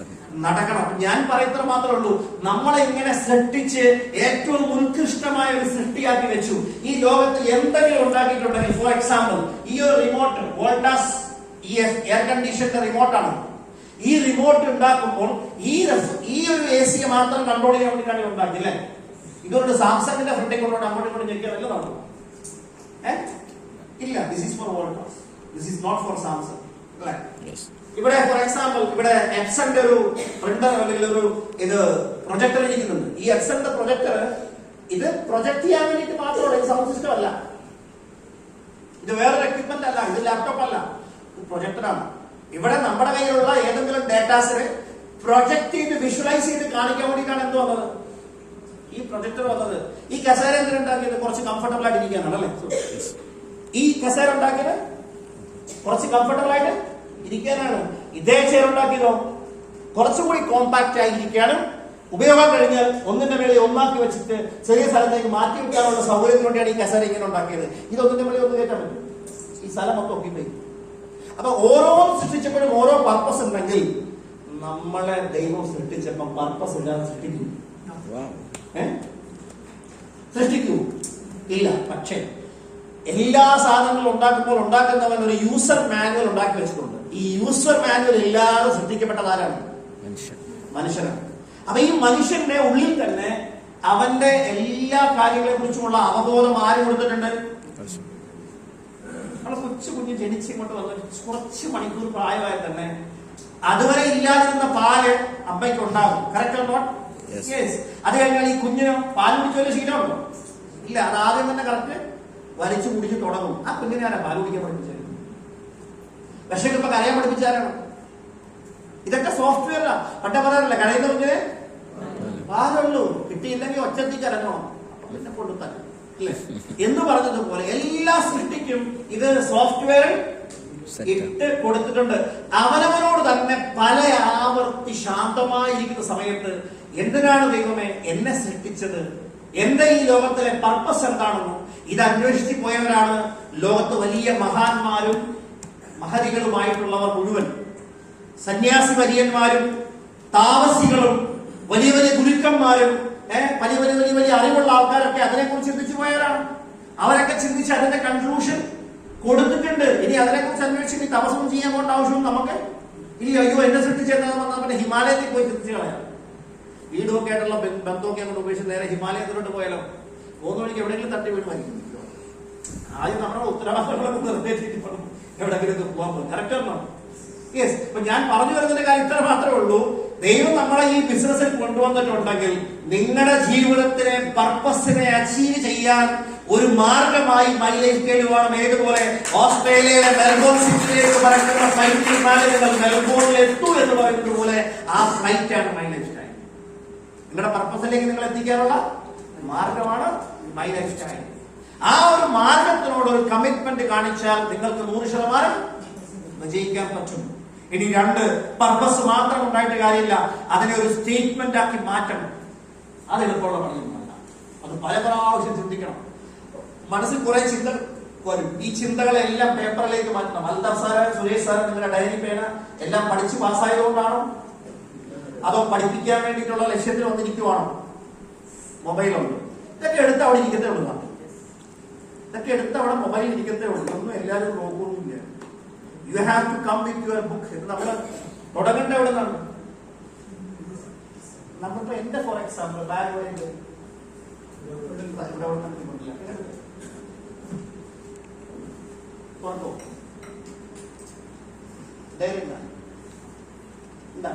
നടക്കണം. ഞാൻ പറയുന്നത് മാത്രമേ ഉള്ളൂ, നമ്മളെ ഇങ്ങനെ സൃഷ്ടിച്ച് ഏറ്റവും ഉത്കൃഷ്ടമായ ഒരു സൃഷ്ടിയാക്കി വെച്ചു. ഈ ലോകത്ത് എന്തെങ്കിലും ഉണ്ടാക്കിയിട്ടുണ്ടെങ്കിൽ, ഫോർ എക്സാമ്പിൾ ഈ ഒരു റിമോട്ട് വോൾട്ടാസ് എയർ കണ്ടീഷന്റെ റിമോട്ടാണ്. ഈ റിമോട്ട് ഉണ്ടാക്കുമ്പോൾ ഈ ഒരു AC മാത്രം കൺട്രോൾ ചെയ്യാൻ വേണ്ടിയിട്ടാണ് ഉണ്ടാക്കില്ലേ. ഇതുകൊണ്ട് സാംസങ്ങിന്റെ ഫ്രണ്ടിൽ കൊണ്ടുകൊണ്ട് അങ്ങോട്ടും ഇങ്ങോട്ടും ഞെക്കിയാൽ വല്ല നടക്കും? ഇല്ല. This is for Voltas, this is not for Samsung അല്ലേ. ഇവിടെ ഫോർ എക്സാമ്പിൾ ഇവിടെ എപ്സന്റെ ഒരു പ്രിന്റർ അല്ലെങ്കിൽ ഒരു ഇത് പ്രൊജക്ടർ ഇരിക്കുന്നുണ്ട്. ഈ എപ്സന്റെ പ്രൊജക്ടർ ഇത് പ്രൊജക്ട് ചെയ്യാൻ വേണ്ടിയിട്ട് മാത്രമല്ല, ഇത് സൗണ്ട് സിസ്റ്റം അല്ല, ഇത് വേറൊരു എക്വിപ്മെന്റ് അല്ല, ഇത് ലാപ്ടോപ്പ് അല്ല, ഇത് പ്രൊജക്ടറാണ്. ഇവിടെ നമ്മുടെ കയ്യിലുള്ള ഏതെങ്കിലും ഡേറ്റാസിനെ പ്രൊജക്ട് ചെയ്ത് വിഷ്വലൈസ് ചെയ്ത് കാണിക്കാൻ വേണ്ടിയിട്ടാണ് എന്ത് വന്നത്? ഈ പ്രൊജക്ടർ വന്നത്. ഈ കസേര എന്തിനുണ്ടാക്കിയത്? കുറച്ച് കംഫർട്ടബിൾ ആയിട്ട് ഇരിക്കാനാണ് അല്ലേ. ഈ കസേര ഉണ്ടാക്കിയത് കുറച്ച് കംഫർട്ടബിൾ ആയിട്ട് ഇരിക്കാനാണ്. ഇതേ ചെയർ ഉണ്ടാക്കിയതോ കുറച്ചുകൂടി കോമ്പാക്ട് ആയിരിക്കാനും ഉപയോഗം കഴിഞ്ഞാൽ ഒന്നിന്റെ മേളിൽ ഒന്നാക്കി വെച്ചിട്ട് ചെറിയ സ്ഥലത്തേക്ക് മാറ്റി വെക്കാനുള്ള സൗകര്യത്തിന് വേണ്ടിയാണ് ഈ കസേര ഇങ്ങനെ ഉണ്ടാക്കിയത്. ഇതൊന്നിന്റെ മേളിൽ ഒന്ന് കയറ്റാൻ പറ്റും, ഈ സ്ഥലം മൊത്തം ഒക്കിപ്പോയി. അപ്പൊ ഓരോന്നും സൃഷ്ടിച്ചപ്പോഴും ഓരോ പർപ്പസ് ഉണ്ടെങ്കിൽ നമ്മളെ ദൈവം സൃഷ്ടിച്ചപ്പം പർപ്പസ് ഇല്ലാതെ സൃഷ്ടിക്കൂ? സൃഷ്ടിക്കൂ? ഇല്ല. പക്ഷേ എല്ലാ സാധനങ്ങളും ഉണ്ടാക്കുമ്പോൾ ഉണ്ടാക്കുന്നവൻ ഒരു യൂസർ മാനുവൽ ഉണ്ടാക്കി വെച്ചിട്ടുണ്ട്. ഈ യൂസർ മാനുവൽ ഇല്ലാതെ സൃഷ്ടിക്കപ്പെട്ടതാരാണ്? മനുഷ്യനാണ്. അപ്പൊ ഈ മനുഷ്യന്റെ ഉള്ളിൽ തന്നെ അവന്റെ എല്ലാ കാര്യങ്ങളെ കുറിച്ചുമുള്ള അവബോധം ആര് കൊടുത്തിട്ടുണ്ട്? കൊച്ചു കുഞ്ഞ് ജനിച്ച് ഇങ്ങോട്ട് വന്ന് കുറച്ച് മണിക്കൂർ പ്രായമായി തന്നെ അതുവരെ ഇല്ലാതിരുന്ന പാല് അമ്മയ്ക്ക് ഉണ്ടാകും. Correct not? യെസ്. അത് കഴിഞ്ഞാൽ ഈ കുഞ്ഞിന് പാൽ കുടിച്ചൊരു ശീലമുണ്ടോ? ഇല്ല. അത് ആദ്യം തന്നെ കറക്റ്റ് വലിച്ചു കുടിച്ച് തുടങ്ങും. ആ കുഞ്ഞിനെ ആരാ പാൽ കുടിക്കാൻ പഠിപ്പിച്ചത്? വിശക്കുമ്പോ കരയാൻ പഠിപ്പിച്ചാരാണ്? ഇതൊക്കെ സോഫ്റ്റ്വെയറാ. പട്ട പറയാറില്ല, കഴിയുന്ന കുഞ്ഞിനെ പാലുള്ളൂ, കിട്ടിയില്ലെങ്കിൽ ഒച്ചത്തിൽ കരഞ്ഞോ പിന്നെ കൊടുത്താൽ അല്ലേ എന്ന് പറഞ്ഞതുപോലെ എല്ലാ സൃഷ്ടിക്കും ഇത് സോഫ്റ്റ്വെയറിൽ ഇട്ട് കൊടുത്തിട്ടുണ്ട്. അവനവനോട് തന്നെ പല ആവർത്തി ശാന്തമായിരിക്കുന്ന സമയത്ത് എന്തിനാണ് ദൈവമേ എന്നെ സൃഷ്ടിച്ചത്, എന്റെ ഈ ലോകത്തിലെ പർപ്പസ് എന്താണെന്നും ഇത് അന്വേഷിച്ചു പോയവരാണ് ലോകത്ത് വലിയ മഹാന്മാരും മഹതികളുമായിട്ടുള്ളവർ മുഴുവൻ. സന്യാസി വര്യന്മാരും താമസികളും വലിയ വലിയ ഗുരുക്കന്മാരും വലിയ വലിയ വലിയ വലിയ അറിവുള്ള ആൾക്കാരൊക്കെ അതിനെക്കുറിച്ച് ചിന്തിച്ചു പോയവരാണ്. അവരൊക്കെ ചിന്തിച്ച് അതിന്റെ കൺക്ലൂഷൻ കൊടുത്തിട്ടുണ്ട്. ഇനി അതിനെക്കുറിച്ച് അന്വേഷിച്ച് തപസ്സം ചെയ്യാൻ പോകേണ്ട ആവശ്യവും നമുക്ക് ഇല്ല. അയ്യോ എന്നെ സൃഷ്ടിച്ചെന്ന് പറഞ്ഞാൽ പിന്നെ ഹിമാലയത്തിൽ പോയി ചിന്തിച്ച് കളയാം. വീടുമൊക്കെ ആയിട്ടുള്ള ബന്ധമൊക്കെ അങ്ങോട്ട് ഉപേക്ഷിച്ച് നേരെ ഹിമാലയത്തിലോട്ട് പോയാലോ? പോകുന്ന വഴിക്ക് എവിടെയെങ്കിലും തട്ടി വീട് മരിക്കും. ആദ്യം നമ്മുടെ ഉത്തരവാദിത്തങ്ങളൊക്കെ നിർദ്ദേശിച്ചിട്ട് എവിടെയെങ്കിലും പോകാൻ പോകും. കറക്റ്റ് ആണോ? യെസ്. അപ്പൊ ഞാൻ പറഞ്ഞു വരുന്നതിന്റെ കാര്യം ഇത്ര മാത്രമേ ഉള്ളൂ. ദൈവം നമ്മളെ ഈ ബിസിനസ്സിൽ കൊണ്ടുവന്നിട്ടുണ്ടെങ്കിൽ നിങ്ങളുടെ ജീവിതത്തിലെ പർപ്പസിനെ അച്ചീവ് ചെയ്യാൻ ഒരു മാർഗമായി മൈ ലൈഫ് സ്റ്റൈൽ വേണം. ഏതുപോലെ ഓസ്ട്രേലിയയിലെ മെൽബോൺ സിറ്റിയിലേക്ക് പറക്കുന്ന ഫ്ലൈറ്റിൽ നിങ്ങൾ മെൽബോണിൽ എത്തൂ എന്ന് പറയുന്നത് പോലെ ആ ഫ്ലൈറ്റ് ആണ് മൈ ലൈഫ് സ്റ്റൈൽ. നിങ്ങളുടെ പർപ്പസിലേക്ക് നിങ്ങൾ എത്തിക്കാനുള്ള മാർഗമാണ് മൈ ലൈഫ് സ്റ്റൈൽ. ആ ഒരു മാർഗത്തിനോട് ഒരു കമ്മിറ്റ്മെന്റ് കാണിച്ചാൽ നിങ്ങൾക്ക് 100% വിജയിക്കാൻ പറ്റും. ഇനി 2 പർപ്പസ് മാത്രം ഉണ്ടായിട്ട് കാര്യമില്ല, അതിനെ ഒരു സ്റ്റേറ്റ്മെന്റ് ആക്കി മാറ്റണം. അത് എളുപ്പമുള്ള പണിയൊന്നുമല്ല. അത് പല പ്രാവശ്യം ചിന്തിക്കണം. മനസ്സിൽ കുറെ ചിന്ത വരും. ഈ ചിന്തകളെല്ലാം പേപ്പറിലേക്ക് മാറ്റണം. അൽതാഫ് സാറ്, സുരേഷ് സാറ് നിങ്ങളുടെ ഡയറി പേന എല്ലാം പഠിച്ച് പാസ്സായതുകൊണ്ടാണോ അതോ പഠിപ്പിക്കാൻ വേണ്ടിയിട്ടുള്ള ലക്ഷ്യത്തിൽ വന്നിരിക്കുവാണോ? മൊബൈലുണ്ട്, ഇതൊക്കെ എടുത്ത് അവിടെ ഇരിക്കത്തേ ഉള്ളൂ. ഇതൊക്കെ എടുത്ത് അവിടെ മൊബൈൽ ഇരിക്കത്തേ ഉള്ളൂ. ഒന്നും എല്ലാവരും നോക്കൊന്നുമില്ല. You have to come with your book. ഇത് നമ്മൾ തുടങ്ങേണ്ട എവിടെ നിന്നാണ്? നമ്മളിപ്പോ എന്റെ ഫോർ എക്സാമ്പിൾ ബാഗ് ഇവിടെ ഡയറി എന്താ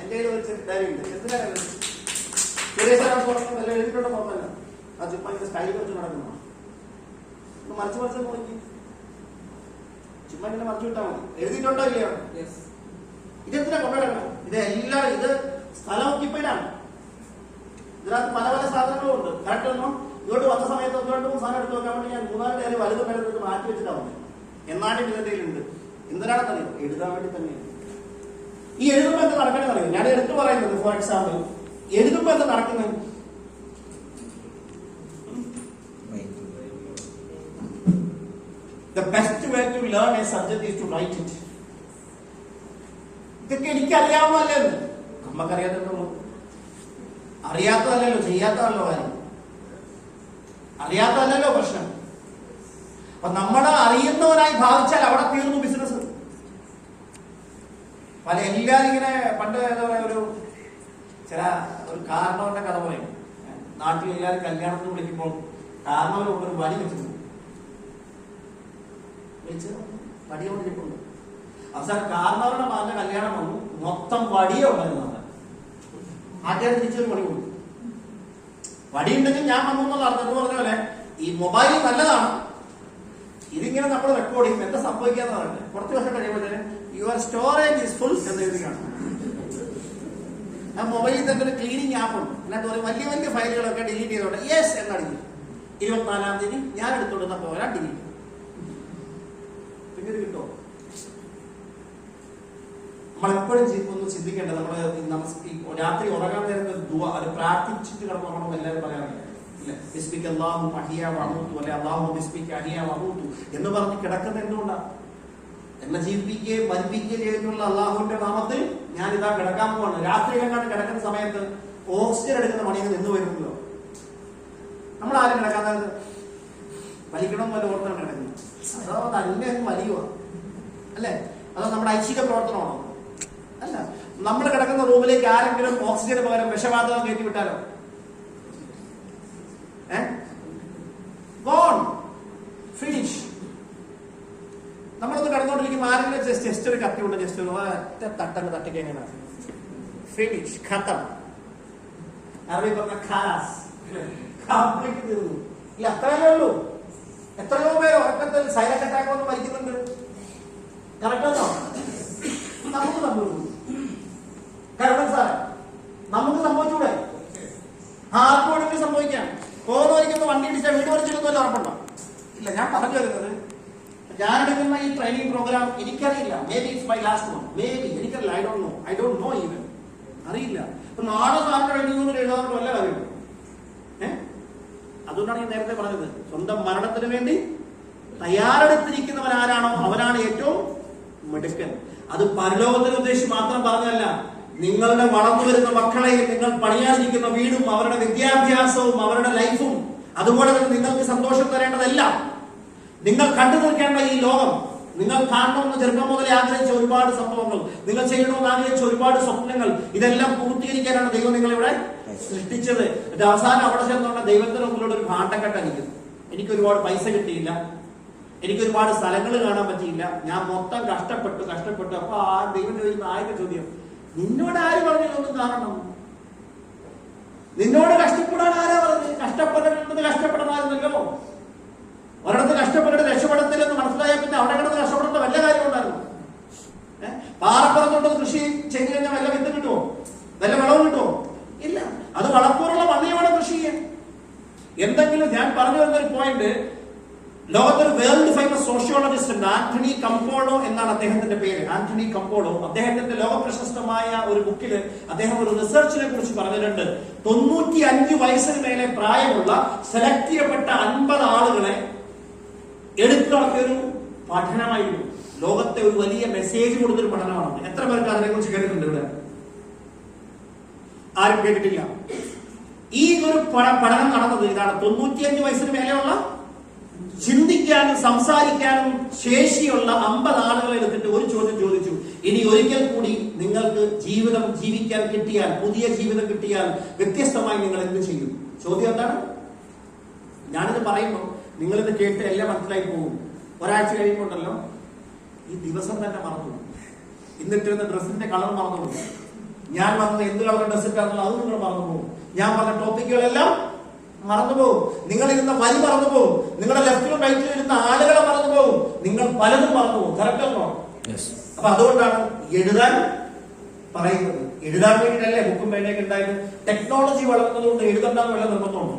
എന്റെ കയ്യിൽ വെച്ച് ഡയറി ഉണ്ട്. എന്തിനാണ് എഴുതിയിട്ടുണ്ടോ നോക്കല്ല. അത് ചുമ്മാ ഇങ്ങനെ സ്റ്റൈൽ വെച്ച് നടക്കുന്നു. മറിച്ച് നോക്കി ചുമ്മാ ഇങ്ങനെ മറിച്ചു വിട്ടാൽ മതി. എഴുതിയിട്ടുണ്ടോ ഇല്ലയോ? ഇതെന്തിനാ കൊണ്ടുവരണം? ഇതെല്ലാം ഇത് സ്ഥലം ഓക്യുപ്പൈഡ് ആണ്. ഇതിനകത്ത് പല പല സാധനങ്ങളും ഉണ്ട്. കറക്റ്റ് ഒന്നും ഇങ്ങോട്ട് വന്ന സമയത്ത് 1-2 സാധനം എടുത്ത് വെക്കാൻ വേണ്ടി ഞാൻ 3-4 ഡയറി വലുതും വലുത് മാറ്റി വെച്ചിട്ടാണ്. എന്നാലും ഇതിന്റെ ഉണ്ട്. എന്തിനാണെന്നറിയോ? എഴുതാൻ വേണ്ടി തന്നെയാണ്. ഈ എഴുതുമ്പോ എന്താ നടക്കണമെന്ന് അറിയോ? ഞാൻ എടുത്തു പറയുന്നത് ഫോർ എക്സാമ്പിൾ, എഴുതുമ്പോ എന്താ നടക്കുന്നത്? The best way to learn a subject is to write it. ഇതൊക്കെ എനിക്കറിയാവുന്നല്ലേ? നമുക്കറിയാത്തല്ലോ. അറിയാത്തതല്ലോ, ചെയ്യാത്തതല്ലോ കാര്യം. അറിയാത്തതല്ലോ പ്രശ്നം. അപ്പൊ നമ്മുടെ അറിയുന്നവനായി ഭാവിച്ചാൽ അവിടെ തീർന്നു ബിസിനസ്. പല എല്ലാരും ഇങ്ങനെ പണ്ട് എന്താ പറയാ ഒരു കാരണവന്റെ കഥ പറയും. നാട്ടിൽ എല്ലാവരും കല്യാണത്തിന് വിളിക്കുമ്പോൾ കാരണവരോട് ഒരു വടി വെച്ചിട്ടുണ്ട്. വടിയെ കൊണ്ടിരിപ്പുണ്ട്. അവസാനം കാരണവരുടെ മകന്റെ കല്യാണം വന്നു. മൊത്തം വടിയെ ഉണ്ടായിരുന്നു. ആദ്യം തിരിച്ചൊരു വടി കൊടുത്തു. വടി ഉണ്ടെങ്കിൽ ഞാൻ വന്നു എന്നുള്ള അർത്ഥം പറഞ്ഞ പോലെ ഈ മൊബൈൽ നല്ലതാണ്. ഇതിങ്ങനെ നമ്മൾ റെക്കോർഡ് ചെയ്യും. എന്താ സംഭവിക്കാന്ന് പറഞ്ഞത് കുറച്ച് വർഷം കഴിയുമ്പോഴത്തേന് യുവർ സ്റ്റോറേജ് ഈസ് ഫുൾ എന്ന് എഴുതിയാണ്. ആ മൊബൈലിൽ തന്നെ ഒരു ക്ലീനിങ് ആപ്പ് ഉണ്ട്. അതിനകത്ത് പറയും വലിയ വലിയ ഫയലുകളൊക്കെ ഡിലീറ്റ് ചെയ്തോട്ടെ. യെസ് എന്നടിക്കും. 24-ാം തീയതി ഞാൻ എടുത്തോണ്ടുന്ന പോരാ ഡിലീറ്റ്. പിന്നീട് കിട്ടുമോ? നമ്മളെപ്പോഴും ഒന്ന് ചിന്തിക്കേണ്ടത്, നമ്മള് രാത്രി ഉറങ്ങാൻ നേരത്തെ ദുആ അത് പ്രാർത്ഥിച്ചിട്ട് കിടന്നുറങ്ങണം എല്ലാവരും പറയാറില്ല. എന്ന് പറഞ്ഞ് കിടക്കുന്ന എന്തുകൊണ്ടാണ്? എന്നെ ജീവിപ്പിക്കുകയും മരിപ്പിക്കുകയും ചെയ്തിട്ടുള്ള അള്ളാഹുവിന്റെ നാമത്തിൽ ഞാൻ ഇതാ കിടക്കാൻ പോവാണ്. രാത്രി എങ്ങാണ്ട് കിടക്കുന്ന സമയത്ത് ഓക്സിജൻ എടുക്കുന്ന പണിയിൽ നിന്ന് വരുന്നല്ലോ. നമ്മൾ ആരും കിടക്കാൻ വലിക്കണം പോലെ ഓർത്താണ് കിടക്കുന്നത്. അതോ തന്നെ വലിയ അല്ലേ? അതോ നമ്മുടെ ഐച്ഛിക പ്രവർത്തനമാണോ? അല്ല. നമ്മൾ കിടക്കുന്ന റൂമിലേക്ക് ആരെങ്കിലും ഓക്സിജന് പകരം വിഷവാതകം കയറ്റി വിട്ടാലോ? Gone finish. നമ്മളൊന്ന് കിടന്നോണ്ടിരിക്കുമ്പോൾ ആരെങ്കിലും ജസ്റ്റ് ഒരു കത്തി കൊണ്ട് ജസ്റ്റ് ഒറ്റ തട്ടങ്ങ് തട്ടിക്ക് എങ്ങനെയാണ് ഫിനിഷ് ഖത്തം. അറബി പറഞ്ഞ ഖലാസ് കംപ്ലീറ്റ് തീർന്നു. ഇല്ല അത്രയല്ലേ ഉള്ളൂ. എത്രയോ പേര് ഉറക്കത്തിൽ സൈലന്റ് അറ്റാക്ക് വന്ന് മരിക്കുന്നുണ്ട്. കറക്റ്റാണോ? നമുക്ക് സംഭവിച്ചു. കാരണം സാറേ നമുക്ക് സംഭവിച്ചൂടെ? ആർക്കും വേണമെങ്കിലും സംഭവിക്കാം. ഓരോരിക്കുന്ന വണ്ടി ഇടിച്ചാൽ വീട് വലിച്ചിരുന്നല്ലോ ഉറപ്പുണ്ടോ? ഇല്ല. ഞാൻ പറഞ്ഞു വരുന്നത്, ഞാനെടുക്കുന്ന ഈ ട്രെയിനിങ് പ്രോഗ്രാം എനിക്കറിയില്ല. Maybe it's my last one. Maybe എനിക്കറിയില്ല. I don't know even. അറിയില്ല. ഇപ്പൊ നാളെ സാറിന് ട്രെയിനിങ് എഴുതാൻ വല്ല കാര്യമുള്ളൂ. അതുകൊണ്ടാണ് ഞാൻ നേരത്തെ പറഞ്ഞത്, സ്വന്തം മരണത്തിന് വേണ്ടി തയ്യാറെടുത്തിരിക്കുന്നവൻ ആരാണോ അവനാണ് ഏറ്റവും മിടുക്കൻ. അത് പരലോകത്തിന് ഉദ്ദേശിച്ച് മാത്രം പറഞ്ഞതല്ല. നിങ്ങളുടെ വളർന്നു വരുന്ന മക്കളെയും നിങ്ങൾ പണിയാതിരിക്കുന്ന വീടും അവരുടെ വിദ്യാഭ്യാസവും അവരുടെ ലൈഫും അതുപോലെ തന്നെ നിങ്ങൾക്ക് സന്തോഷം തരേണ്ടതെല്ലാം, നിങ്ങൾ കണ്ടു നിൽക്കേണ്ട ഈ ലോകം, നിങ്ങൾ കാണണമെന്ന് ചെറുപ്പം മുതലേ ആഗ്രഹിച്ച ഒരുപാട് സംഭവങ്ങൾ, നിങ്ങൾ ചെയ്യണമെന്ന് ആഗ്രഹിച്ച ഒരുപാട് സ്വപ്നങ്ങൾ, ഇതെല്ലാം പൂർത്തീകരിക്കാനാണ് ദൈവം നിങ്ങളിവിടെ സൃഷ്ടിച്ചത്. ഇത് അവസാനം അവിടെ ചെന്നുള്ള ദൈവത്തിന് മുമ്പിലൂടെ ഒരു ഭാണ്ഡക്കെട്ട നിൽക്കുന്നു. എനിക്ക് ഒരുപാട് പൈസ കിട്ടിയില്ല, എനിക്ക് ഒരുപാട് സ്ഥലങ്ങൾ കാണാൻ പറ്റിയില്ല, ഞാൻ മൊത്തം കഷ്ടപ്പെട്ടു. അപ്പൊ ആ ദൈവം ചോദിക്കുന്ന ആദ്യത്തെ ചോദ്യം, നിന്നോട് ആര് പറഞ്ഞു ഒന്നും കാണണം? നിന്നോട് കഷ്ടപ്പെടാൻ ആരാ പറഞ്ഞത്? കഷ്ടപ്പെടേണ്ടത് കഷ്ടപ്പെടണമായിരുന്നല്ലോ. ഒരിടത്ത് കഷ്ടപ്പെട്ടിട്ട് രക്ഷപ്പെടത്തില്ലെന്ന് മനസ്സിലായാൽ പിന്നെ അവിടെ കിടന്ന് കഷ്ടപ്പെടേണ്ട വല്ല കാര്യം ഉണ്ടായിരുന്നു. പാറപ്പുറത്തോട്ട് കൃഷി ചെയ്ത് കഴിഞ്ഞാൽ വല്ല വിത്ത് കിട്ടുമോ? വല്ല വിളവ് കിട്ടുമോ? ഇല്ല. അത് വളക്കൂറുള്ള മണ്ണിൽ വേണം കൃഷി ചെയ്യാൻ. എന്തെങ്കിലും ഞാൻ പറഞ്ഞു വരുന്നൊരു പോയിന്റ്, ലോകത്തൊരു വേൾഡ് ഫേമസ് സോഷ്യോളജിസ്റ്റ് ഉണ്ട്, ആന്റണി കമ്പോളോ എന്നാണ് അദ്ദേഹത്തിന്റെ പേര്. ആന്റണി കമ്പോളോ അദ്ദേഹത്തിന്റെ ലോക പ്രശസ്തമായ ഒരു ബുക്കിൽ അദ്ദേഹം ഒരു റിസർച്ചിനെ കുറിച്ച് പറഞ്ഞിട്ടുണ്ട്. 95 വയസ്സിന് മേലെ പ്രായമുള്ള സെലക്ട് ചെയ്യപ്പെട്ട 50 ആളുകളെ എടുത്തു നടത്തിയൊരു പഠനമായിരുന്നു. ലോകത്തെ ഒരു വലിയ മെസ്സേജ് കൊടുത്തൊരു പഠനമാണ്. എത്ര പേർക്ക് അതിനെ കുറിച്ച് കേട്ടിട്ടുണ്ട്? ഇവിടെ ആരും കേട്ടിട്ടില്ല. ഈ ഒരു പഠനം നടന്നത് ഇതാണ്. 95 വയസ്സിന് മേലെയുള്ള ചിന്തിക്കാനും സംസാരിക്കാനും ശേഷിയുള്ള 50 ആളുകളെ എടുത്തിട്ട് ഒരു ചോദ്യം ചോദിച്ചു. ഇനി ഒരിക്കൽ കൂടി നിങ്ങൾക്ക് ജീവിതം ജീവിക്കാൻ കിട്ടിയാൽ, പുതിയ ജീവിതം കിട്ടിയാൽ വ്യത്യസ്തമായി നിങ്ങൾ എന്ത് ചെയ്യും? ചോദ്യം എന്താണ്? ഞാനിത് പറയുമ്പോൾ നിങ്ങളിത് കേട്ട് എല്ലാം മനസ്സിലായി പോകും. ഒരാഴ്ച കഴിയുമ്പോണ്ടല്ലോ ഈ ദിവസം തന്നെ മറന്നു, ഇന്നിട്ടിരുന്ന ഡ്രസ്സിന്റെ കളർ മറന്നു, ഞാൻ വന്നത് എന്ത് കളർ ഡ്രസ് ഇട്ടാണെന്നുള്ള അത് നിങ്ങൾ മറന്നു പോകും. ഞാൻ പറഞ്ഞ ടോപ്പിക്കുകളെല്ലാം മറന്നുപോകും. നിങ്ങൾ ഇരുന്ന വരി മറന്നുപോകും. നിങ്ങളുടെ ലെഫ്റ്റിലും റൈറ്റിലും ഇരുന്ന ആളുകളെ മറന്നുപോകും. നിങ്ങൾ പലതും മറന്നുപോകും. കറക്റ്റ് അല്ലോ? അപ്പൊ അതുകൊണ്ടാണ് എഴുതാൻ പറയുന്നത്. എഴുതാൻ വേണ്ടിയിട്ടല്ലേ ബുക്കും പേനയൊക്കെ ഉണ്ടായത്. ടെക്നോളജി വളർന്നതുകൊണ്ട് എഴുതണ്ടെന്ന് വല്ല നിർബന്ധമുണ്ടോ?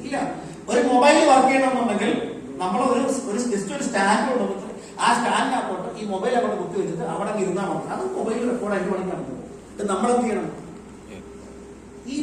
ഇല്ല. ഒരു മൊബൈൽ വർക്ക് ചെയ്യണമെന്നുണ്ടെങ്കിൽ നമ്മൾ ജസ്റ്റ് ഒരു സ്റ്റാൻഡ് കൊണ്ടുവന്നിട്ട് ആ സ്റ്റാൻഡിനകത്തോട്ട് ഈ മൊബൈൽ അവിടെ കുത്തി വെച്ചിട്ട് അവിടെ ഇരുന്നാൽ മതി. അത് മൊബൈൽ റെക്കോർഡ് 5 മണിക്കാണ്. നമ്മളെന്ത് ചെയ്യണം? ഈ